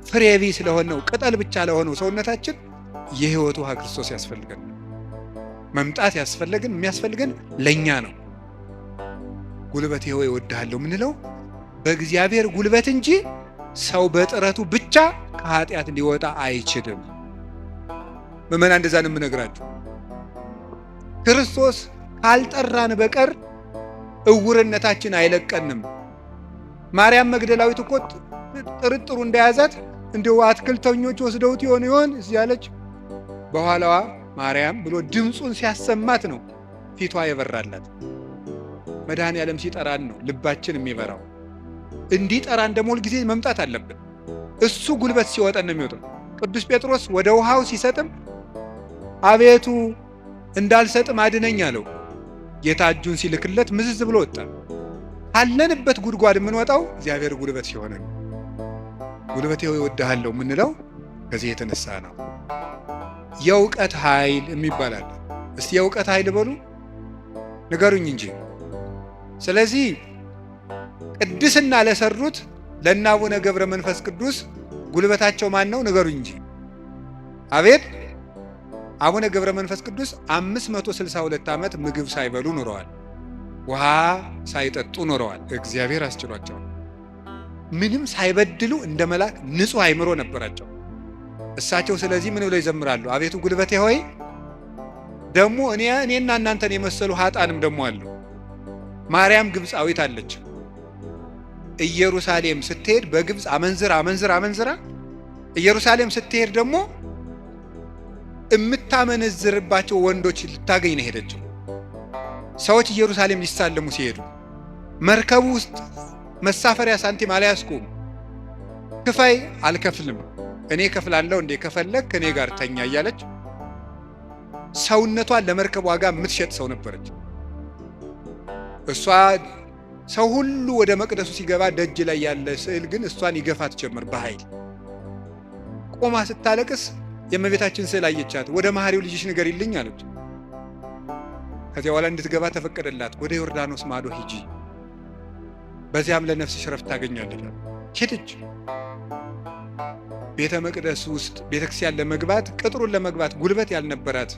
ፍሬ ቢስ ለሆነው ቅጠል ብቻ ለሆነው ሰውነታችን የሕይወት ውሃ ክርስቶስ ያስፈልገን። መምጣት የሚያስፈልገን ለእኛ ነው። ጉልበቴ ሆይ እወድሃለሁ ምንለው በእግዚአብሔር ጉልበት እንጂ ሰው በጥረቱ ብቻ ከኃጢአት ሊወጣ አይችልም። ምዕመናን እንደዛ ነው የምነግራችሁ። ክርስቶስ ካልጠራን በቀር እውርነታችን አይለቀንም። ማርያም መግደላዊት እኮ ጥርጥሩ እንደያዛት እንደው አትክልተኞች ወስደውት ይሆን እያለች በኋላዋ ማርያም ብሎ ድምፁን ሲያሰማት ነው ፊቷ የበራላት። መድኃኔዓለም ሲጠራን ነው ልባችን የሚበራው። እንዲጠራን ደግሞ ሁል ጊዜ መምጣት አለብን። እሱ ጉልበት ሲወጣን ነው የሚወጣው። ቅዱስ ጴጥሮስ ወደ ውሃው ሲሰጥም አቤቱ እንዳልሰጥም አድነኝ አለው። ጌታ እጁን ሲልክለት ምዝዝ ብሎ ወጣ። ካለንበት ጉድጓድ የምንወጣው እግዚአብሔር ጉልበት ሲሆን ነው። ጉልበቴ ሆይ እወድሃለሁ የምንለው ከዚህ የተነሳ ነው። የእውቀት ኃይል የሚባል አለ። እስቲ የእውቀት ኃይል በሉ ንገሩኝ እንጂ። ስለዚህ ቅድስና ለሰሩት ለእነ አቡነ ገብረ መንፈስ ቅዱስ ጉልበታቸው ማን ነው? ንገሩኝ እንጂ። አቤት አቡነ ገብረ መንፈስ ቅዱስ 562 ዓመት ምግብ ሳይበሉ ኖረዋል። ውሃ ሳይጠጡ ኖረዋል። እግዚአብሔር አስችሏቸዋል። ምንም ሳይበድሉ እንደ መልአክ ንጹሕ አእምሮ ነበራቸው እሳቸው። ስለዚህ ምን ብለው ይዘምራሉ? አቤቱ ጉልበቴ ሆይ። ደግሞ እኔና እናንተን የመሰሉ ኃጣንም ደግሞ አሉ። ማርያም ግብፃዊት አለች። ኢየሩሳሌም ስትሄድ በግብፅ አመንዝራ ኢየሩሳሌም ስትሄድ ደግሞ የምታመነዝርባቸው ወንዶች ልታገኝ ነው ሄደችው። ሰዎች ኢየሩሳሌም ሊሳለሙ ሲሄዱ መርከቡ ውስጥ መሳፈሪያ ሳንቲም አልያዝኩም፣ ክፈይ፣ አልከፍልም፣ እኔ ከፍላለሁ እንዴ፣ ከፈለግ ከኔ ጋር ተኛ እያለች ሰውነቷን ለመርከብ ዋጋ የምትሸጥ ሰው ነበረች። እሷ ሰው ሁሉ ወደ መቅደሱ ሲገባ ደጅ ላይ ያለ ስዕል ግን እሷን ይገፋት ጀመር በኃይል። ቆማ ስታለቅስ የእመቤታችን ስዕል አየቻት። ወደ መሐሪው ልጅሽ ንገሪልኝ አለች። ከዚያ በኋላ እንድትገባ ተፈቀደላት። ወደ ዮርዳኖስ ማዶ ሂጂ፣ በዚያም ለነፍስሽ ረፍት ታገኛለች። ሄደች። ቤተ መቅደስ ውስጥ ቤተክርስቲያን ለመግባት ቅጥሩን ለመግባት ጉልበት ያልነበራት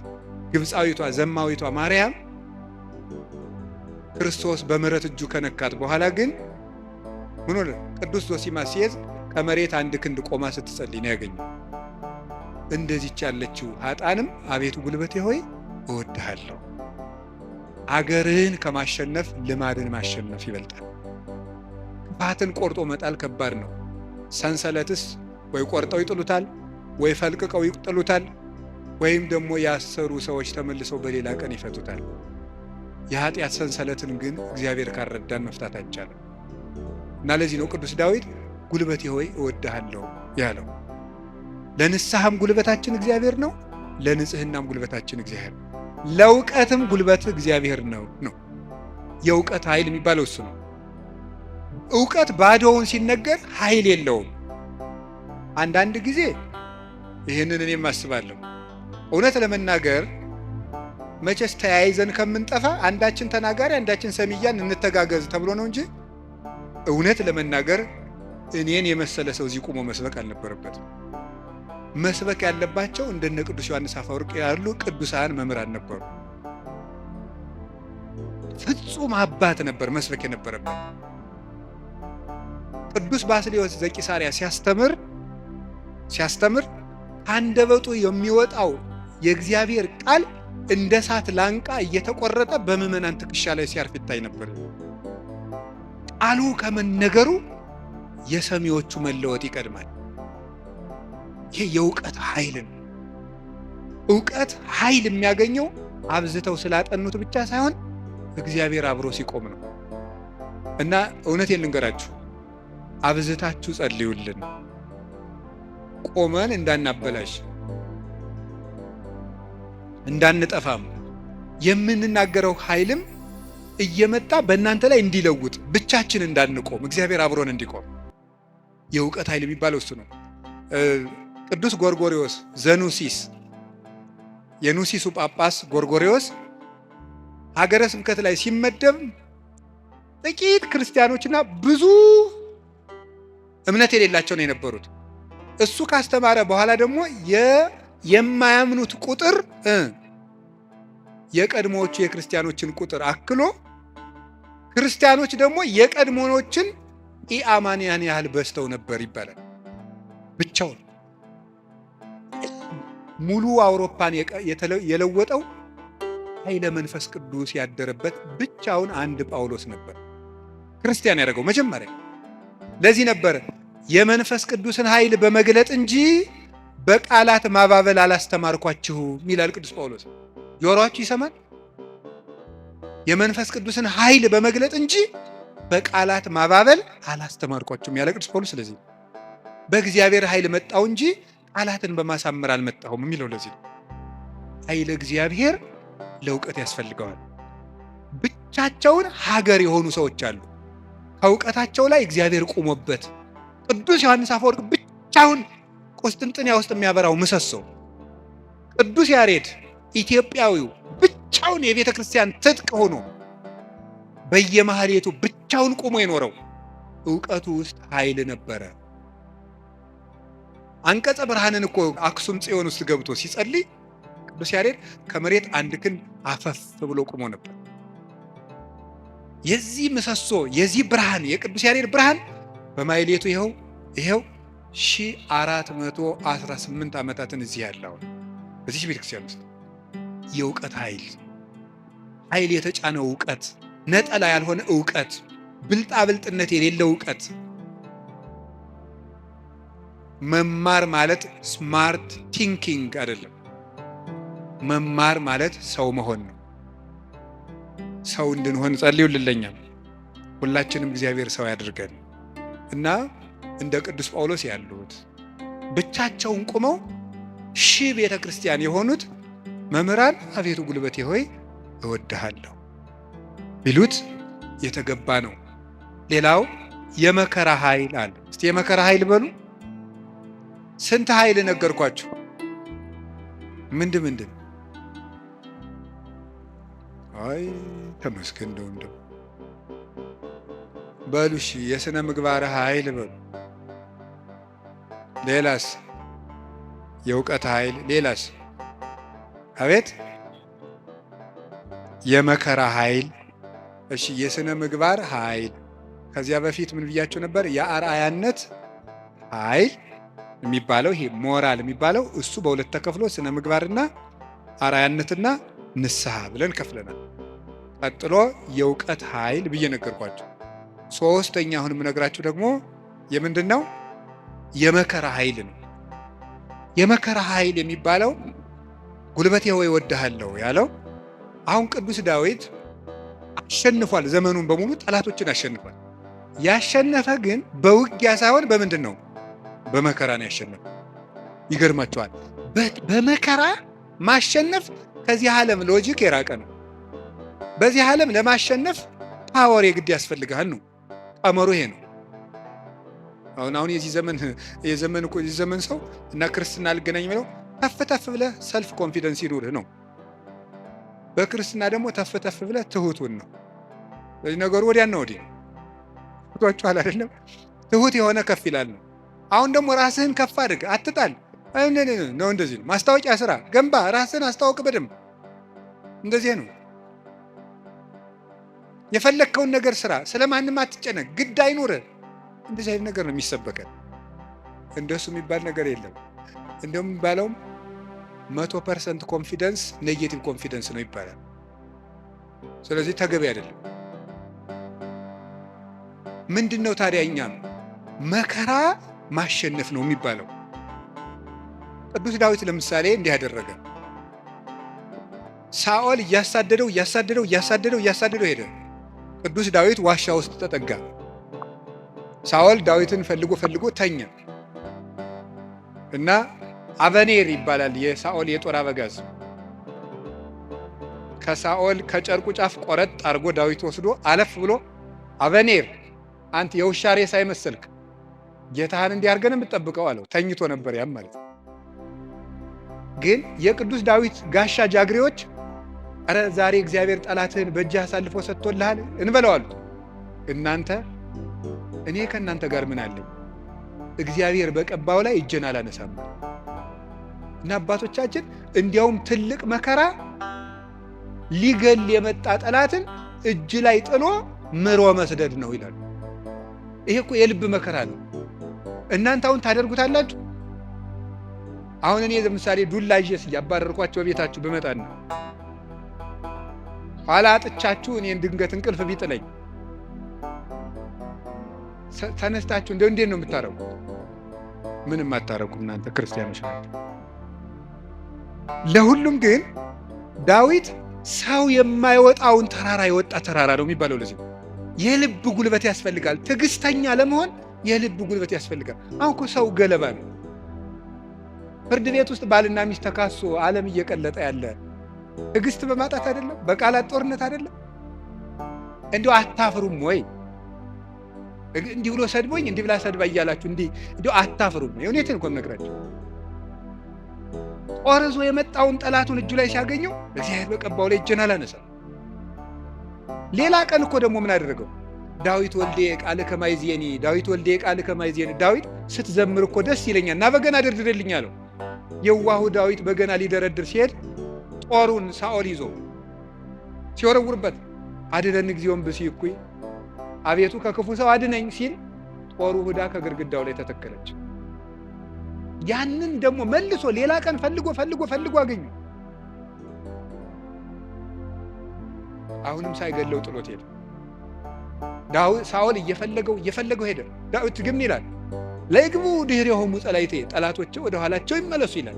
ግብፃዊቷ ዘማዊቷ ማርያም ክርስቶስ በምሕረት እጁ ከነካት በኋላ ግን ምን ሆነ? ቅዱስ ዞሲማስ ሲይዝ ከመሬት አንድ ክንድ ቆማ ስትጸልይ ነው ያገኘው። እንደዚች ያለችው ኃጥአንም አቤቱ ጉልበቴ ሆይ እወድሃለሁ። አገርህን ከማሸነፍ ልማድን ማሸነፍ ይበልጣል። ክፋትን ቆርጦ መጣል ከባድ ነው። ሰንሰለትስ ወይ ቆርጠው ይጥሉታል፣ ወይ ፈልቅቀው ይጥሉታል፣ ወይም ደግሞ ያሰሩ ሰዎች ተመልሰው በሌላ ቀን ይፈቱታል። የኃጢአት ሰንሰለትን ግን እግዚአብሔር ካረዳን መፍታት አይቻልም። እና ለዚህ ነው ቅዱስ ዳዊት ጉልበቴ ሆይ እወድሃለሁ ያለው። ለንስሐም ጉልበታችን እግዚአብሔር ነው፣ ለንጽህናም ጉልበታችን እግዚአብሔር ነው፣ ለእውቀትም ጉልበት እግዚአብሔር ነው። የእውቀት ኃይል የሚባለው እሱ ነው። እውቀት ባዶውን ሲነገር ኃይል የለውም። አንዳንድ ጊዜ ይህንን እኔም አስባለሁ። እውነት ለመናገር መቼስ ተያይዘን ከምንጠፋ አንዳችን ተናጋሪ አንዳችን ሰሚያን እንተጋገዝ ተብሎ ነው እንጂ እውነት ለመናገር እኔን የመሰለ ሰው እዚህ ቆሞ መስበክ አልነበረበትም። መስበክ ያለባቸው እንደነ ቅዱስ ዮሐንስ አፈወርቅ ያሉ ቅዱሳን መምህራን ነበሩ። ፍጹም አባት ነበር መስበክ የነበረበት። ቅዱስ ባስልዮስ ዘቂሳርያ ሲያስተምር አንደበቱ የሚወጣው የእግዚአብሔር ቃል እንደ እሳት ላንቃ እየተቆረጠ በምዕመናን ትከሻ ላይ ሲያርፍ ይታይ ነበር። ቃሉ ከመነገሩ የሰሚዎቹ መለወጥ ይቀድማል። ይሄ የእውቀት ኃይል ነው። እውቀት ኃይል የሚያገኘው አብዝተው ስላጠኑት ብቻ ሳይሆን እግዚአብሔር አብሮ ሲቆም ነው። እና እውነቴን ልንገራችሁ፣ አብዝታችሁ ጸልዩልን፣ ቆመን እንዳናበላሽ እንዳንጠፋም የምንናገረው ኃይልም እየመጣ በእናንተ ላይ እንዲለውጥ ብቻችን እንዳንቆም እግዚአብሔር አብሮን እንዲቆም የእውቀት ኃይል የሚባለው እሱ ነው። ቅዱስ ጎርጎሪዎስ ዘኑሲስ የኑሲሱ ጳጳስ ጎርጎሪዎስ ሀገረ ስብከት ላይ ሲመደብ ጥቂት ክርስቲያኖችና ብዙ እምነት የሌላቸው ነው የነበሩት። እሱ ካስተማረ በኋላ ደግሞ የማያምኑት ቁጥር የቀድሞዎቹ የክርስቲያኖችን ቁጥር አክሎ ክርስቲያኖች ደግሞ የቀድሞዎችን ኢአማንያን ያህል በዝተው ነበር ይባላል። ብቻውን ሙሉ አውሮፓን የለወጠው ኃይለ መንፈስ ቅዱስ ያደረበት ብቻውን አንድ ጳውሎስ ነበር ክርስቲያን ያደረገው መጀመሪያ። ለዚህ ነበር የመንፈስ ቅዱስን ኃይል በመግለጥ እንጂ በቃላት ማባበል አላስተማርኳችሁም ይላል ቅዱስ ጳውሎስ። ጆሮአችሁ ይሰማል? የመንፈስ ቅዱስን ኃይል በመግለጥ እንጂ በቃላት ማባበል አላስተማርኳችሁም ያለ ቅዱስ ጳውሎስ። ስለዚህ በእግዚአብሔር ኃይል መጣው እንጂ ቃላትን በማሳመር አልመጣሁም የሚለው ለዚህ ነው። ኃይለ እግዚአብሔር ለእውቀት ያስፈልገዋል። ብቻቸውን ሀገር የሆኑ ሰዎች አሉ፣ ከእውቀታቸው ላይ እግዚአብሔር ቆሞበት። ቅዱስ ዮሐንስ አፈወርቅ ብቻውን ቁስጥንጥንያ ውስጥ የሚያበራው ምሰሶ፣ ቅዱስ ያሬድ ኢትዮጵያዊው ብቻውን የቤተ ክርስቲያን ትጥቅ ሆኖ በየማህሌቱ ብቻውን ቆሞ የኖረው እውቀቱ ውስጥ ኃይል ነበረ። አንቀጸ ብርሃንን እኮ አክሱም ጽዮን ውስጥ ገብቶ ሲጸልይ ቅዱስ ያሬድ ከመሬት አንድ ክንድ አፈፍ ብሎ ቆሞ ነበር። የዚህ ምሰሶ የዚህ ብርሃን የቅዱስ ያሬድ ብርሃን በማህሌቱ ይኸው 1418 ዓመታትን እዚህ ያለው በዚህ ቤተክርስቲያን ውስጥ የእውቀት ኃይል የተጫነው እውቀት፣ ነጠላ ያልሆነ እውቀት፣ ብልጣብልጥነት የሌለው እውቀት። መማር ማለት ስማርት ቲንኪንግ አይደለም። መማር ማለት ሰው መሆን ነው። ሰው እንድንሆን ጸልዩልኝ። ሁላችንም እግዚአብሔር ሰው ያድርገን እና እንደ ቅዱስ ጳውሎስ ያሉት ብቻቸውን ቆመው ሺህ ቤተ ክርስቲያን የሆኑት መምህራን አቤቱ ጉልበቴ ሆይ እወድሃለሁ ቢሉት የተገባ ነው። ሌላው የመከራ ኃይል አለ። እስቲ የመከራ ኃይል በሉ። ስንት ኃይል ነገርኳችሁ? ምንድን? አይ ተመስገን እንደው በሉ። እሺ የሥነ ምግባር ኃይል በሉ። ሌላስ? የእውቀት ኃይል። ሌላስ? አቤት የመከራ ኃይል። እሺ የሥነ ምግባር ኃይል። ከዚያ በፊት ምን ብያቸው ነበር? የአርአያነት ኃይል የሚባለው ይሄ ሞራል የሚባለው እሱ በሁለት ተከፍሎ ስነ ምግባርና አርአያነትና ንስሐ ብለን ከፍለናል። ቀጥሎ የእውቀት ኃይል ብዬ ነገርኳቸው። ሶስተኛ አሁን የምነግራችሁ ደግሞ የምንድን ነው? የመከራ ኃይል ነው። የመከራ ኃይል የሚባለው ጉልበቴ ሆይ እወድሃለሁ ያለው አሁን ቅዱስ ዳዊት አሸንፏል። ዘመኑን በሙሉ ጠላቶችን አሸንፏል። ያሸነፈ ግን በውጊያ ሳይሆን በምንድን ነው? በመከራ ነው ያሸነፈ። ይገርማቸዋል። በመከራ ማሸነፍ ከዚህ ዓለም ሎጂክ የራቀ ነው። በዚህ ዓለም ለማሸነፍ ፓወር የግድ ያስፈልጋል ነው ቀመሩ። ይሄ ነው አሁን የዚህ ዘመን ሰው እና ክርስትና ልገናኝ የሚለው ተፍ ብለህ ሰልፍ ኮንፊደንስ ይኑርህ ነው። በክርስትና ደግሞ ተፍ ብለህ ትሁቱን ነው። ስለዚህ ነገሩ ወዲያና ወዲህ ቷችኋል አይደለም? ትሁት የሆነ ከፍ ይላል ነው። አሁን ደግሞ ራስህን ከፍ አድርግ፣ አትጣል ነው። እንደዚህ ነው። ማስታወቂያ ስራ፣ ገንባ፣ ራስህን አስታውቅ በደንብ። እንደዚህ ነው። የፈለግከውን ነገር ስራ፣ ስለማንም አትጨነቅ፣ ግድ አይኑርህ። እንደዚህ አይነት ነገር ነው የሚሰበከን። እንደሱ የሚባል ነገር የለም። እንደውም የሚባለውም 100% ኮንፊደንስ ኔጌቲቭ ኮንፊደንስ ነው ይባላል። ስለዚህ ተገቢ አይደለም። ምንድን ነው ታዲያ? እኛም መከራ ማሸነፍ ነው የሚባለው። ቅዱስ ዳዊት ለምሳሌ እንዲህ ያደረገ፣ ሳኦል እያሳደደው ሄደ። ቅዱስ ዳዊት ዋሻ ውስጥ ተጠጋ። ሳኦል ዳዊትን ፈልጎ ተኛ እና አበኔር ይባላል የሳኦል የጦር አበጋዝ ከሳኦል ከጨርቁ ጫፍ ቆረጥ አድርጎ ዳዊት ወስዶ አለፍ ብሎ አበኔር አንተ የውሻ ሬሳ አይመስልክ ጌታህን እንዲያርገን የምትጠብቀው አለው። ተኝቶ ነበር ያም ማለት። ግን የቅዱስ ዳዊት ጋሻ ጃግሬዎች አረ ዛሬ እግዚአብሔር ጠላትህን በእጅህ አሳልፎ ሰጥቶልሃል እንበለው አሉት። እናንተ እኔ ከእናንተ ጋር ምን አለኝ? እግዚአብሔር በቀባው ላይ እጄን አላነሳም። እና አባቶቻችን እንዲያውም ትልቅ መከራ ሊገል የመጣ ጠላትን እጅ ላይ ጥሎ ምሮ መስደድ ነው ይላሉ። ይሄ እኮ የልብ መከራ ነው። እናንተ አሁን ታደርጉታላችሁ? አሁን እኔ ለምሳሌ ዱላ ይዤስ እያባረርኳቸው ቤታችሁ ብመጣና ኋላ አጥቻችሁ እኔን ድንገት እንቅልፍ ቢጥለኝ ተነስታችሁ እንዴት ነው የምታረጉት? ምንም አታረጉም እናንተ ክርስቲያኖች ናችሁ። ለሁሉም ግን ዳዊት ሰው የማይወጣውን ተራራ የወጣ ተራራ ነው የሚባለው። ለዚህ የልብ ጉልበት ያስፈልጋል። ትዕግስተኛ ለመሆን የልብ ጉልበት ያስፈልጋል። አሁን እኮ ሰው ገለባ ነው። ፍርድ ቤት ውስጥ ባልና ሚስት ተካሶ ዓለም እየቀለጠ ያለ ትዕግስት በማጣት አይደለም? በቃላት ጦርነት አይደለም? እንዲሁ አታፍሩም ወይ? እንዲህ ብሎ ሰድቦኝ እንዲህ ብላ ሰድባ እያላችሁ እንዲሁ አታፍሩም? የእውነቴን እኮ የምነግራችሁ። ጦርዞ የመጣውን ጠላቱን እጁ ላይ ሲያገኘው እግዚአብሔር በቀባው ላይ እጄን አላነሳም። ሌላ ቀን እኮ ደግሞ ምን አደረገው? ዳዊት ወልዴ ቃልከ ማይዜኒ፣ ዳዊት ወልዴ ቃልከ ማይዜኒ። ዳዊት ስትዘምር እኮ ደስ ይለኛል እና በገና ደርድርልኝ አለው። የዋሁ ዳዊት በገና ሊደረድር ሲሄድ ጦሩን ሳኦል ይዞ ሲወረውርበት አድነን እግዚኦን ብእሲኩይ፣ አቤቱ ከክፉ ሰው አድነኝ ሲል ጦሩ ሁዳ ከግድግዳው ላይ ተተከለች። ያንን ደግሞ መልሶ ሌላ ቀን ፈልጎ አገኙ። አሁንም ሳይገለው ጥሎት ሄደ። ሳኦል እየፈለገው ሄደ። ዳዊት ግን ይላል ለይግቡ ድኅሬሆሙ ጸላእቴ፣ ጠላቶቼ ወደ ኋላቸው ይመለሱ ይላል።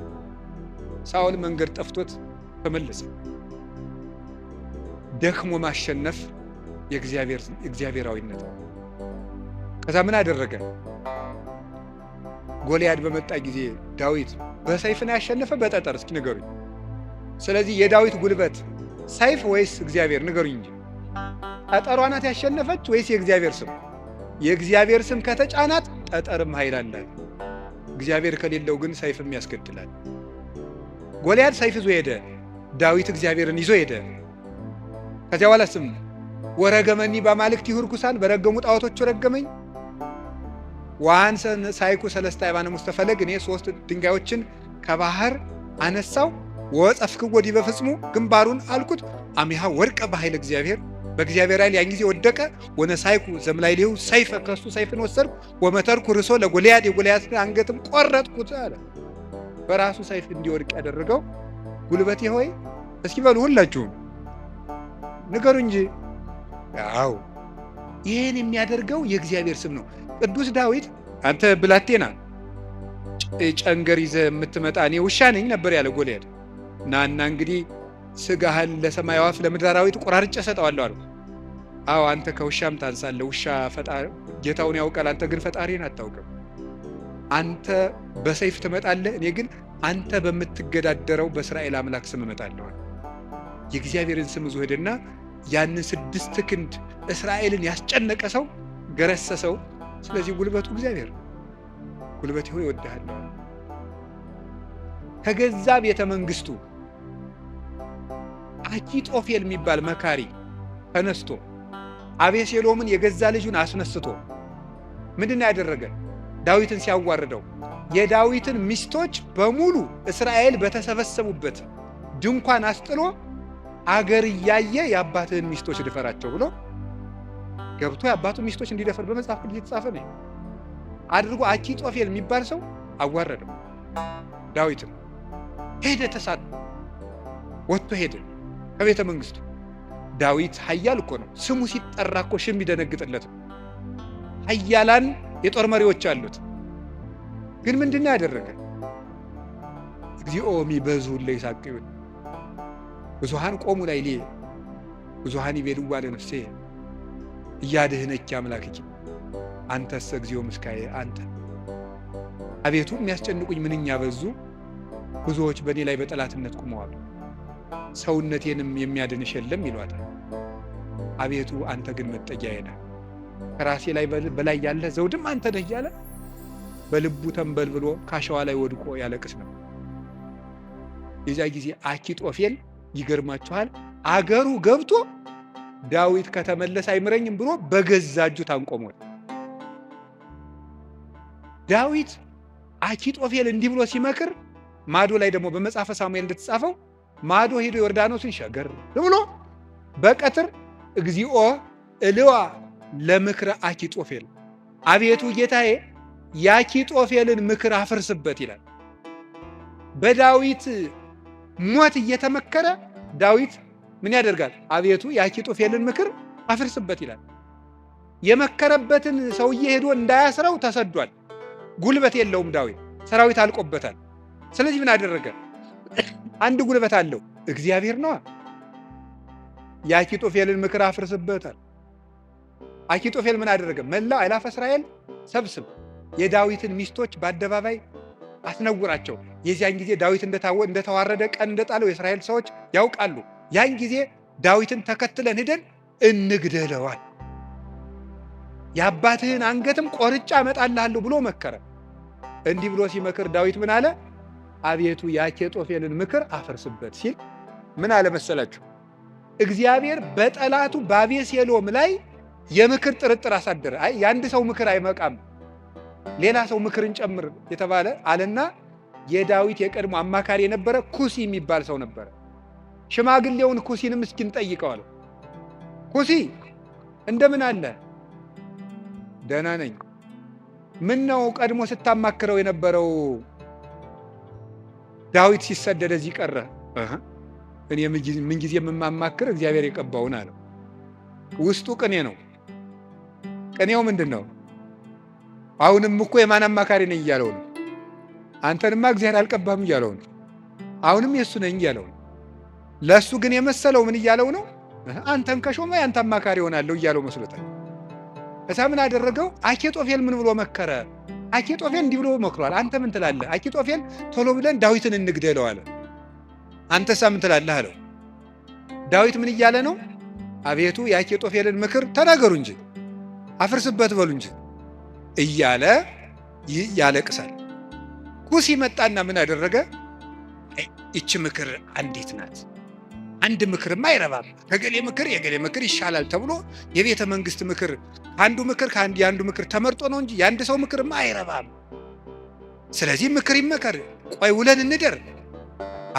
ሳኦል መንገድ ጠፍቶት ተመለሰ። ደክሞ ማሸነፍ የእግዚአብሔራዊነት። ከዛ ምን አደረገ? ጎልያድ በመጣ ጊዜ ዳዊት በሰይፍ ነው ያሸነፈ በጠጠር? እስኪ ንገሩኝ። ስለዚህ የዳዊት ጉልበት ሰይፍ ወይስ እግዚአብሔር? ንገሩኝ እንጂ። ጠጠሯ ናት ያሸነፈች ወይስ የእግዚአብሔር ስም? የእግዚአብሔር ስም ከተጫናት ጠጠርም ኃይል አላት። እግዚአብሔር ከሌለው ግን ሰይፍም ያስገድላል። ጎልያድ ሰይፍ ይዞ ሄደ፣ ዳዊት እግዚአብሔርን ይዞ ሄደ። ከዚያ በኋላ ስም ወረገመኒ በአማልክቲሁ ርኩሳን፣ በረገሙ ጣዖቶቹ ረገመኝ። ወአንሰ ሳይኩ ሰለስተ አእባነ ውስተ ፈለግ፣ እኔ 3 ድንጋዮችን ከባህር አነሳው። ወጸፍክዎ ዲበ ፍጽሙ፣ ግንባሩን አልኩት። አሚሃ ወድቀ በኃይለ እግዚአብሔር፣ በእግዚአብሔር ኃይል ያን ጊዜ ወደቀ። ወነሳይኩ ዘምላዕሌሁ ሰይፈ፣ ከሱ ሰይፍን ወሰድኩ። ወመተርኩ ርዕሶ ለጎልያድ፣ የጎልያድን አንገትም ቆረጥኩት አለ። በራሱ ሰይፍ እንዲወድቅ ያደረገው ጉልበቴ ሆይ እስኪ በሉ ሁላችሁም ንገሩ እንጂ። አዎ ይህን የሚያደርገው የእግዚአብሔር ስም ነው። ቅዱስ ዳዊት አንተ ብላቴና ጨንገር ይዘህ የምትመጣ እኔ ውሻ ነኝ ነበር ያለ ጎልያድ። ናና እንግዲህ ስጋህን ለሰማይ አዕዋፍ ለምድር አራዊት ቆራርጬ እሰጠዋለሁ አለው። አዎ አንተ ከውሻም ታንሳለህ። ውሻ ጌታውን ያውቃል፣ አንተ ግን ፈጣሪን አታውቅም። አንተ በሰይፍ ትመጣለህ፣ እኔ ግን አንተ በምትገዳደረው በእስራኤል አምላክ ስም እመጣለሁ። የእግዚአብሔርን ስም ይዞ ሄደና ያንን 6 ክንድ እስራኤልን ያስጨነቀ ሰው ገረሰሰው። ስለዚህ ጉልበቱ እግዚአብሔር ነው። ጉልበቴ ሆይ እወድሃለሁ። ከገዛ ቤተ መንግስቱ አኪጦፌል የሚባል መካሪ ተነስቶ አቤሴሎምን የገዛ ልጁን አስነስቶ ምንድን ያደረገ? ዳዊትን ሲያዋርደው የዳዊትን ሚስቶች በሙሉ እስራኤል በተሰበሰቡበት ድንኳን አስጥሎ አገር እያየ የአባትህን ሚስቶች ድፈራቸው ብሎ ገብቶ የአባቱን ሚስቶች እንዲደፈር በመጽሐፍ ቅዱስ የተጻፈ ነው አድርጎ አኪጦፌል የሚባል ሰው አዋረደው። ዳዊትን ሄደ፣ ተሳት ወጥቶ ሄደ ከቤተ መንግስቱ። ዳዊት ኃያል እኮ ነው። ስሙ ሲጠራ እኮ ሽም ይደነግጥለት። ኃያላን የጦር መሪዎች አሉት። ግን ምንድን ነው ያደረገ? እግዚኦ ሚበዙ ለይሳቅዩ ብዙሃን ቆሙ ላይ ሊ ብዙሃን ይቤልዋ ለነፍሴ እያድህነኪ አምላክኪ አንተስ እግዚኦ ምስካዬ አንተ። አቤቱ የሚያስጨንቁኝ ምንኛ በዙ፣ ብዙዎች በእኔ ላይ በጠላትነት ቆመዋል። ሰውነቴንም የሚያድንሽ የለም ይሏታል። አቤቱ አንተ ግን መጠጊያዬ ነህ፣ ከራሴ ላይ በላይ ያለ ዘውድም አንተ ነህ እያለ በልቡ ተንበልብሎ ካሸዋ ላይ ወድቆ ያለቅስ ነው። የዚያ ጊዜ አኪጦፌል ይገርማችኋል፣ አገሩ ገብቶ ዳዊት ከተመለሰ አይምረኝም ብሎ በገዛ እጁ ታንቆሞት። ዳዊት አኪጦፌል እንዲህ ብሎ ሲመክር ማዶ ላይ ደግሞ በመጽሐፈ ሳሙኤል እንደተጻፈው ማዶ ሄዶ ዮርዳኖስን ሸገር ብሎ በቀትር እግዚኦ እልዋ ለምክረ አኪጦፌል፣ አቤቱ ጌታዬ የአኪጦፌልን ምክር አፍርስበት ይላል። በዳዊት ሞት እየተመከረ ዳዊት ምን ያደርጋል? አቤቱ የአኪጦፌልን ምክር አፍርስበት ይላል። የመከረበትን ሰውዬ ሄዶ እንዳያስረው ተሰዷል። ጉልበት የለውም ዳዊት፣ ሰራዊት አልቆበታል። ስለዚህ ምን አደረገ? አንድ ጉልበት አለው፣ እግዚአብሔር ነዋ። የአኪጦፌልን ምክር አፍርስበታል። አኪጦፌል ምን አደረገ? መላው አእላፈ እስራኤል ሰብስብ፣ የዳዊትን ሚስቶች በአደባባይ አስነውራቸው። የዚያን ጊዜ ዳዊት እንደተዋረደ ቀን እንደጣለው የእስራኤል ሰዎች ያውቃሉ። ያን ጊዜ ዳዊትን ተከትለን ሄደን እንግደለዋል፣ የአባትህን አንገትም ቆርጬ አመጣልሃለሁ ብሎ መከረ። እንዲህ ብሎ ሲመክር ዳዊት ምን አለ? አቤቱ የአኪጦፌልን ምክር አፈርስበት ሲል ምን አለ መሰላችሁ? እግዚአብሔር በጠላቱ በአቤሴሎም ላይ የምክር ጥርጥር አሳደረ። አይ የአንድ ሰው ምክር አይመቃም፣ ሌላ ሰው ምክርን ጨምር የተባለ አለና የዳዊት የቀድሞ አማካሪ የነበረ ኩሲ የሚባል ሰው ነበረ። ሽማግሌውን ኩሲንም እስኪ እንጠይቀዋል። ኩሲ እንደምን አለ? ደህና ነኝ። ምን ነው ቀድሞ ስታማክረው የነበረው ዳዊት ሲሰደድ እዚህ ቀረ? እኔ ምንጊዜ የማማክር እግዚአብሔር የቀባውን አለው። ውስጡ ቅኔ ነው። ቅኔው ምንድን ነው? አሁንም እኮ የማን አማካሪ ነኝ እያለው ነው። አንተንማ እግዚአብሔር አልቀባም እያለው ነው። አሁንም የእሱ ነኝ እያለው ነው። ለእሱ ግን የመሰለው ምን እያለው ነው? አንተን ከሾመ ያንተ አማካሪ ሆናለሁ እያለው መስሎታል። እሳ ምን አደረገው? አኪጦፌል ምን ብሎ መከረ? አኪጦፌል እንዲህ ብሎ መክሯል። አንተ ምን ትላለህ? አኪጦፌል ቶሎ ብለን ዳዊትን እንግደለው አለ። አንተሳ ምን ትላለህ አለው። ዳዊት ምን እያለ ነው? አቤቱ የአኪጦፌልን ምክር ተናገሩ እንጂ አፍርስበት በሉ እንጂ እያለ ያለቅሳል። ኩሲ መጣና ምን አደረገ? ይቺ ምክር አንዲት ናት፣ አንድ ምክርማ አይረባም፣ ከገሌ ምክር የገሌ ምክር ይሻላል ተብሎ የቤተ መንግስት ምክር የአንዱ ምክር ተመርጦ ነው እንጂ የአንድ ሰው ምክርማ አይረባም። ስለዚህ ምክር ይመከር፣ ቆይ ውለን እንደር።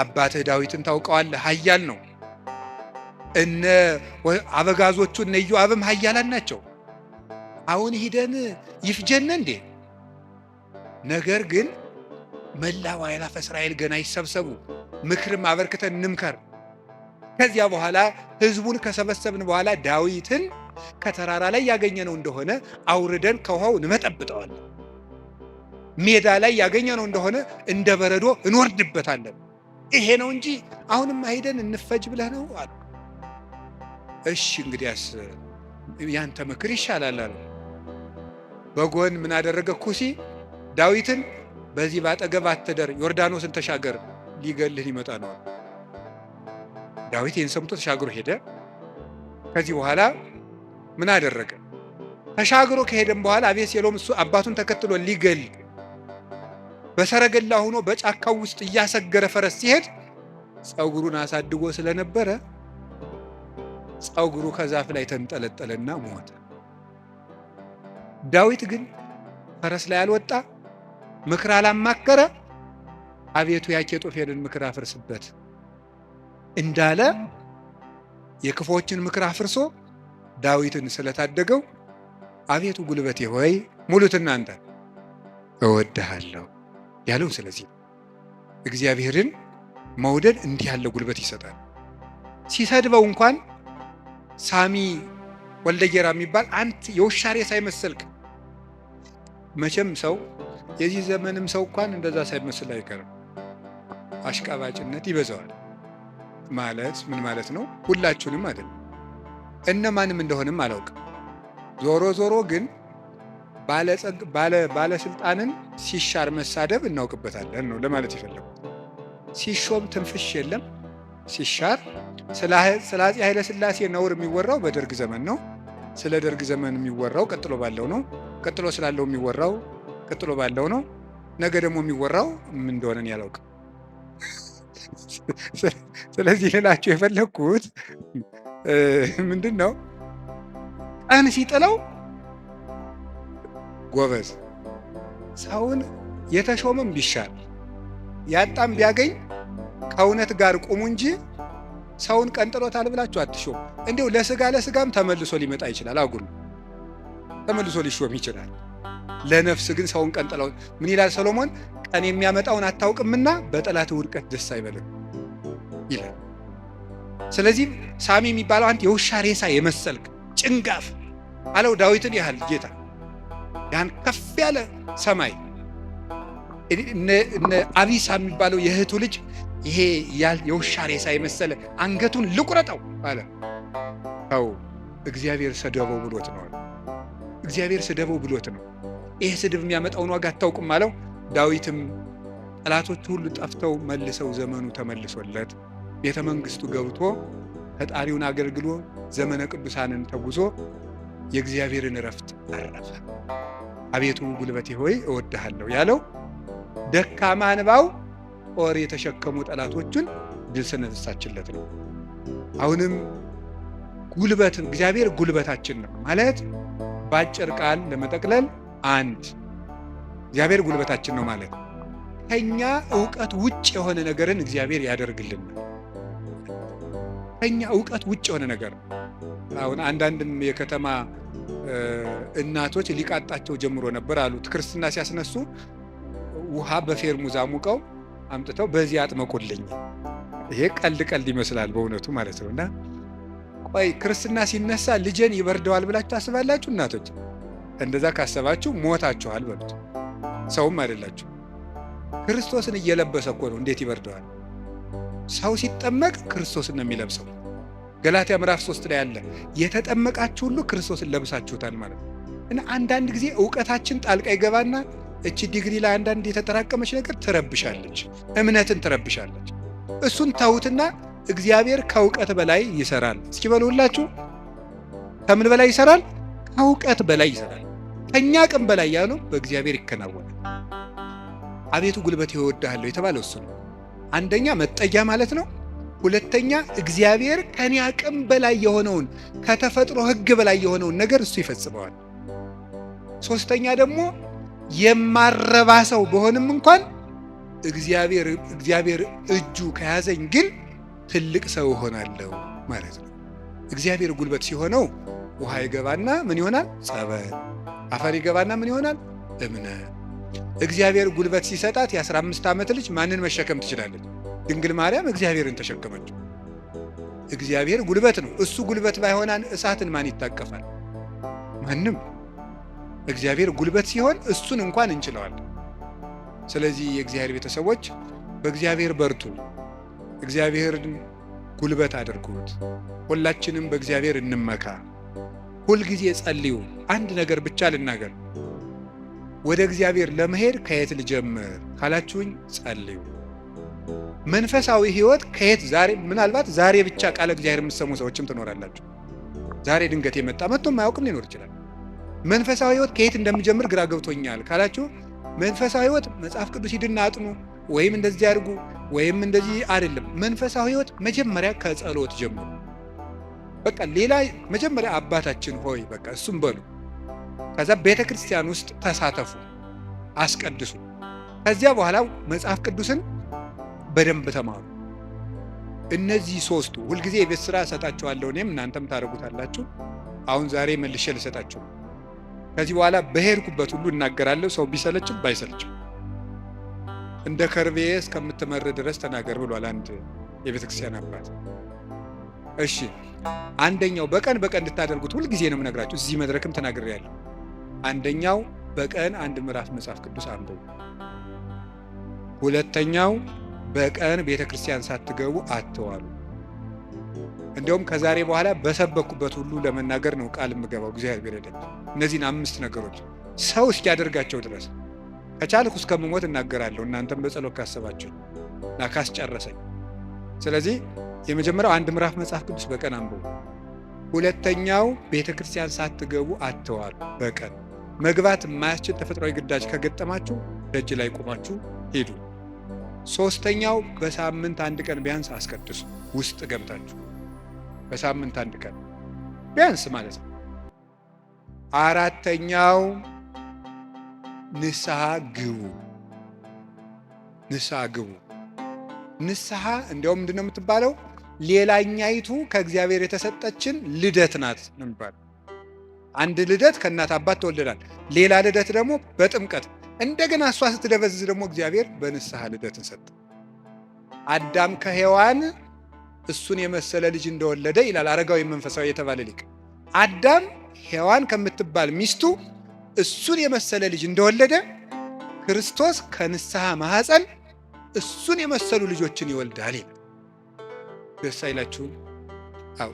አባትህ ዳዊትን ታውቀዋለህ፣ ኃያል ነው። እነ አበጋዞቹ እነ ኢዮአብም ኃያላን ናቸው። አሁን ሂደን ይፍጀን እንዴ? ነገር ግን መላው አእላፈ እስራኤል ገና ይሰብሰቡ፣ ምክርም አበርክተን እንምከር። ከዚያ በኋላ ህዝቡን ከሰበሰብን በኋላ ዳዊትን ከተራራ ላይ ያገኘነው እንደሆነ አውርደን ከውሃው እንመጠብጠዋለን፣ ሜዳ ላይ ያገኘነው እንደሆነ እንደ በረዶ እንወርድበታለን። ይሄ ነው እንጂ አሁንም ሂደን እንፈጅ ብለህ ነው አሉ። እሺ እንግዲያስ ያንተ ምክር ይሻላል አሉ። በጎን ምን አደረገ? ኩሲ ዳዊትን በዚህ ባጠገብ አትደር፣ ዮርዳኖስን ተሻገር፣ ሊገልህ ሊመጣ ነው። ዳዊት ይህን ሰምቶ ተሻግሮ ሄደ። ከዚህ በኋላ ምን አደረገ? ተሻግሮ ከሄደም በኋላ አቤሴሎም እሱ አባቱን ተከትሎ ሊገል በሰረገላ ሆኖ በጫካው ውስጥ እያሰገረ ፈረስ ሲሄድ ፀጉሩን አሳድጎ ስለነበረ ፀጉሩ ከዛፍ ላይ ተንጠለጠለና ሞተ። ዳዊት ግን ፈረስ ላይ አልወጣ፣ ምክር አላማከረ። አቤቱ የአኪጦፌልን ምክር አፍርስበት እንዳለ የክፎችን ምክር አፍርሶ ዳዊትን ስለታደገው አቤቱ ጉልበቴ ሆይ ሙሉት እናንተ እወድሃለሁ ያለው። ስለዚህ እግዚአብሔርን መውደድ እንዲህ ያለ ጉልበት ይሰጣል። ሲሰድበው እንኳን ሳሚ ወልደጌራ የሚባል አንተ የውሻ ሬሳ ሳይመስልክ፣ መቼም ሰው የዚህ ዘመንም ሰው እንኳን እንደዛ ሳይመስል አይቀርም። አሽቃባጭነት ይበዛዋል። ማለት ምን ማለት ነው? ሁላችሁንም አይደለም፣ እነማንም እንደሆነም አላውቅም። ዞሮ ዞሮ ግን ባለስልጣንን ሲሻር መሳደብ እናውቅበታለን ነው ለማለት የፈለጉት። ሲሾም ትንፍሽ የለም፣ ሲሻር ስለ አፄ ኃይለ ሥላሴ ነውር የሚወራው በደርግ ዘመን ነው። ስለ ደርግ ዘመን የሚወራው ቀጥሎ ባለው ነው። ቀጥሎ ስላለው የሚወራው ቀጥሎ ባለው ነው። ነገ ደግሞ የሚወራው ምን እንደሆነ ያላውቅም። ስለዚህ ልላችሁ የፈለግኩት ምንድን ነው? ቀን ሲጥለው ጎበዝ ሰውን የተሾመም ቢሻል ያጣም ቢያገኝ ከእውነት ጋር ቁሙ እንጂ ሰውን ቀንጥሎታል ብላችሁ አትሾም። እንዲሁ ለስጋም ተመልሶ ሊመጣ ይችላል። አጉል ተመልሶ ሊሾም ይችላል። ለነፍስ ግን ሰውን ቀንጥለው ምን ይላል ሰሎሞን? ቀን የሚያመጣውን አታውቅምና በጠላት ውድቀት ደስ አይበልም ይላል። ስለዚህ ሳሚ የሚባለው አንተ የውሻ ሬሳ የመሰልክ ጭንጋፍ አለው ዳዊትን ያህል ጌታ ያን ከፍ ያለ ሰማይ እነ አቢሳ የሚባለው የእህቱ ልጅ ይሄ የውሻ ሬሳ የመሰለ አንገቱን ልቁረጠው አለ። አው እግዚአብሔር ሰደበው ብሎት ነው። እግዚአብሔር ሰደበው ብሎት ነው። ይሄ ስድብ የሚያመጣውን ዋጋ አታውቅም አለው። ዳዊትም ጠላቶቹ ሁሉ ጠፍተው መልሰው ዘመኑ ተመልሶለት ቤተ መንግስቱ ገብቶ ፈጣሪውን አገልግሎ ዘመነ ቅዱሳንን ተጉዞ የእግዚአብሔርን እረፍት አረፈ። አቤቱ ጉልበቴ ሆይ እወድሃለሁ ያለው ደካማ እንባው ጦር የተሸከሙ ጠላቶቹን ድል ስለነሳችለት ነው። አሁንም ጉልበትን እግዚአብሔር ጉልበታችን ነው ማለት ባጭር ቃል ለመጠቅለል አንድ እግዚአብሔር ጉልበታችን ነው ማለት ከኛ ዕውቀት ውጭ የሆነ ነገርን እግዚአብሔር ያደርግልናል። ከኛ ዕውቀት ውጭ የሆነ ነገር አሁን አንዳንድም የከተማ እናቶች ሊቃጣቸው ጀምሮ ነበር አሉት። ክርስትና ሲያስነሱ ውሃ በፌርሙዝ አሙቀው አምጥተው በዚህ አጥመቁልኝ። ይሄ ቀልድ ይመስላል በእውነቱ ማለት ነው። እና ቆይ ክርስትና ሲነሳ ልጄን ይበርደዋል ብላችሁ ታስባላችሁ? እናቶች እንደዛ ካሰባችሁ ሞታችኋል በሉት። ሰውም አይደላችሁ። ክርስቶስን እየለበሰ እኮ ነው። እንዴት ይበርደዋል? ሰው ሲጠመቅ ክርስቶስን ነው የሚለብሰው። ገላትያ ምዕራፍ 3 ላይ ያለ የተጠመቃችሁ ሁሉ ክርስቶስን ለብሳችሁታል ማለት ነው። እና አንዳንድ ጊዜ ዕውቀታችን ጣልቃ ይገባና እቺ ዲግሪ ላይ አንዳንድ የተጠራቀመች ነገር ትረብሻለች፣ እምነትን ትረብሻለች። እሱን ተውትና እግዚአብሔር ከእውቀት በላይ ይሰራል። እስኪ በሉ ሁላችሁ፣ ከምን በላይ ይሰራል? ከእውቀት በላይ ይሰራል። ከኛ አቅም በላይ ያለው በእግዚአብሔር ይከናወናል። አቤቱ ጉልበቴ እወድሃለሁ የተባለው እሱ ነው። አንደኛ መጠጊያ ማለት ነው። ሁለተኛ እግዚአብሔር ከኔ አቅም በላይ የሆነውን ከተፈጥሮ ሕግ በላይ የሆነውን ነገር እሱ ይፈጽመዋል። ሶስተኛ ደግሞ የማረባ ሰው በሆንም እንኳን እግዚአብሔር እጁ ከያዘኝ ግን ትልቅ ሰው እሆናለሁ ማለት ነው። እግዚአብሔር ጉልበት ሲሆነው ውሃ ይገባና ምን ይሆናል? ጸበል። አፈር ይገባና ምን ይሆናል? እምነት። እግዚአብሔር ጉልበት ሲሰጣት የ15 ዓመት ልጅ ማንን መሸከም ትችላለች? ድንግል ማርያም እግዚአብሔርን ተሸከመችው። እግዚአብሔር ጉልበት ነው። እሱ ጉልበት ባይሆናን እሳትን ማን ይታቀፋል? ማንም። እግዚአብሔር ጉልበት ሲሆን እሱን እንኳን እንችለዋለን። ስለዚህ የእግዚአብሔር ቤተሰቦች በእግዚአብሔር በርቱ፣ እግዚአብሔርን ጉልበት አድርጉት። ሁላችንም በእግዚአብሔር እንመካ። ሁልጊዜ ጸልዩ። አንድ ነገር ብቻ ልናገር፣ ወደ እግዚአብሔር ለመሄድ ከየት ልጀምር ካላችሁኝ ጸልዩ። መንፈሳዊ ሕይወት ከየት ዛሬ ምናልባት ዛሬ ብቻ ቃለ እግዚአብሔር የምትሰሙ ሰዎችም ትኖራላችሁ። ዛሬ ድንገት የመጣ መጥቶ የማያውቅም ሊኖር ይችላል። መንፈሳዊ ሕይወት ከየት እንደምጀምር ግራ ገብቶኛል ካላችሁ መንፈሳዊ ሕይወት መጽሐፍ ቅዱስ ሂድና አጥኑ ወይም እንደዚህ አድርጉ ወይም እንደዚህ አይደለም። መንፈሳዊ ሕይወት መጀመሪያ ከጸሎት ጀምሩ። በቃ ሌላ መጀመሪያ አባታችን ሆይ በቃ እሱም በሉ። ከዛ ቤተ ክርስቲያን ውስጥ ተሳተፉ፣ አስቀድሱ። ከዚያ በኋላ መጽሐፍ ቅዱስን በደንብ ተማሩ። እነዚህ ሶስቱ ሁልጊዜ የቤት ስራ እሰጣችኋለሁ፣ እኔም እናንተም ታደርጉታላችሁ። አሁን ዛሬ መልሼ ልሰጣችሁ። ከዚህ በኋላ በሄድኩበት ሁሉ እናገራለሁ፣ ሰው ቢሰለችም ባይሰለችም። እንደ ከርቤ እስከምትመር ድረስ ተናገር ብሏል አንድ የቤተ ክርስቲያን አባት። እሺ፣ አንደኛው በቀን እንድታደርጉት ሁልጊዜ ነው የምነግራችሁ። እዚህ መድረክም ተናግሬያለሁ። አንደኛው በቀን አንድ ምዕራፍ መጽሐፍ ቅዱስ አንብቡ። ሁለተኛው በቀን ቤተ ክርስቲያን ሳትገቡ አትዋሉ። እንዲያውም ከዛሬ በኋላ በሰበኩበት ሁሉ ለመናገር ነው ቃል የምገባው እግዚአብሔር ቢረዳኝ። እነዚህን 5 ነገሮች ሰው እስኪያደርጋቸው ድረስ ከቻልኩ እስከምሞት እናገራለሁ። እናንተም በጸሎት ካሰባችሁ እና ካስጨረሰኝ። ስለዚህ የመጀመሪያው አንድ ምዕራፍ መጽሐፍ ቅዱስ በቀን አንብቡ። ሁለተኛው ቤተ ክርስቲያን ሳትገቡ አትዋሉ። በቀን መግባት የማያስችል ተፈጥሯዊ ግዳጅ ከገጠማችሁ ደጅ ላይ ቆማችሁ ሄዱ። ሶስተኛው በሳምንት አንድ ቀን ቢያንስ አስቀድሱ። ውስጥ ገብታችሁ በሳምንት አንድ ቀን ቢያንስ ማለት ነው። አራተኛው ንስሐ ግቡ። ንስሐ እንዲያውም ምንድን ነው የምትባለው? ሌላኛይቱ ከእግዚአብሔር የተሰጠችን ልደት ናት ነው የሚባለው። አንድ ልደት ከእናት አባት ተወልደናል። ሌላ ልደት ደግሞ በጥምቀት እንደገና እሷ ስትደበዝዝ ደግሞ እግዚአብሔር በንስሐ ልደትን ሰጠ። አዳም ከሔዋን እሱን የመሰለ ልጅ እንደወለደ ይላል አረጋዊ መንፈሳዊ የተባለ ሊቅ። አዳም ሔዋን ከምትባል ሚስቱ እሱን የመሰለ ልጅ እንደወለደ ክርስቶስ ከንስሐ ማኅፀን እሱን የመሰሉ ልጆችን ይወልዳል ይላል። ደስ አይላችሁም? አዎ።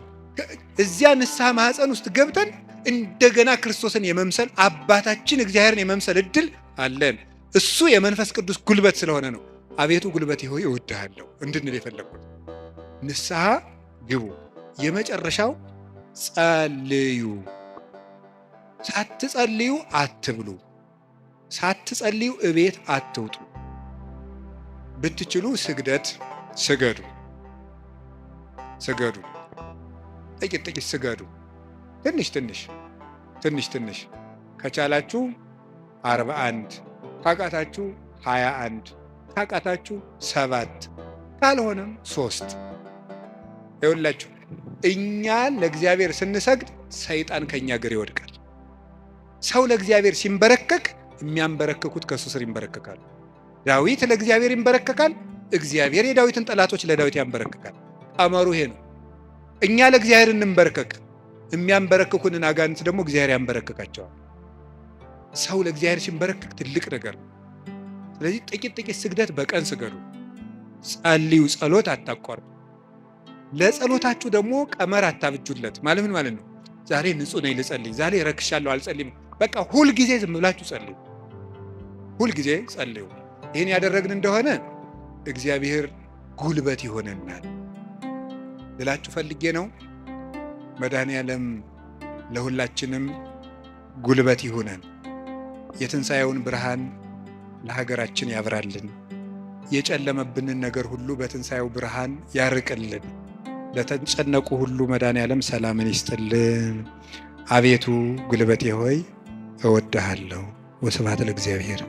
እዚያ ንስሐ ማኅፀን ውስጥ ገብተን እንደገና ክርስቶስን የመምሰል አባታችን እግዚአብሔርን የመምሰል እድል አለን። እሱ የመንፈስ ቅዱስ ጉልበት ስለሆነ ነው አቤቱ ጉልበቴ ሆይ እወድሃለሁ እንድንል የፈለግኩት። ንስሐ ግቡ። የመጨረሻው ጸልዩ። ሳትጸልዩ አትብሉ። ሳትጸልዩ እቤት አትውጡ። ብትችሉ ስግደት ስገዱ። ጥቂት ስገዱ። ትንሽ ከቻላችሁ 41 ካቃታችሁ 21 ካቃታችሁ 7 ካልሆነም 3። ይኸውላችሁ እኛ ለእግዚአብሔር ስንሰግድ ሰይጣን ከኛ እግር ይወድቃል። ሰው ለእግዚአብሔር ሲንበረከክ የሚያንበረክኩት ከእሱ ስር ይንበረከካል። ዳዊት ለእግዚአብሔር ይንበረከካል፣ እግዚአብሔር የዳዊትን ጠላቶች ለዳዊት ያንበረክካል። ቀመሩ ይሄ ነው። እኛ ለእግዚአብሔር እንንበረከክ፣ የሚያንበረክኩንን አጋንንት ደግሞ እግዚአብሔር ያንበረክካቸዋል። ሰው ለእግዚአብሔር ሲንበረከክ ትልቅ ነገር ነው። ስለዚህ ጥቂት ስግደት በቀን ስገዱ። ጸልዩ። ጸሎት አታቋርጡ። ለጸሎታችሁ ደግሞ ቀመር አታብጁለት። ማለት ምን ማለት ነው? ዛሬ ንጹህ ነኝ ልጸልይ፣ ዛሬ ረክሻለሁ አልጸልይም። በቃ ሁልጊዜ ዝም ብላችሁ ጸልዩ። ሁልጊዜ ጸልዩ። ይህን ያደረግን እንደሆነ እግዚአብሔር ጉልበት ይሆነናል ልላችሁ ፈልጌ ነው። መድኃኔዓለም ለሁላችንም ጉልበት ይሁነን። የትንሣኤውን ብርሃን ለሀገራችን ያብራልን። የጨለመብንን ነገር ሁሉ በትንሣኤው ብርሃን ያርቅልን። ለተጨነቁ ሁሉ መድኃኔዓለም ሰላምን ይስጥልን። አቤቱ ጉልበቴ ሆይ እወድሃለሁ። ወስብሐት ለእግዚአብሔር።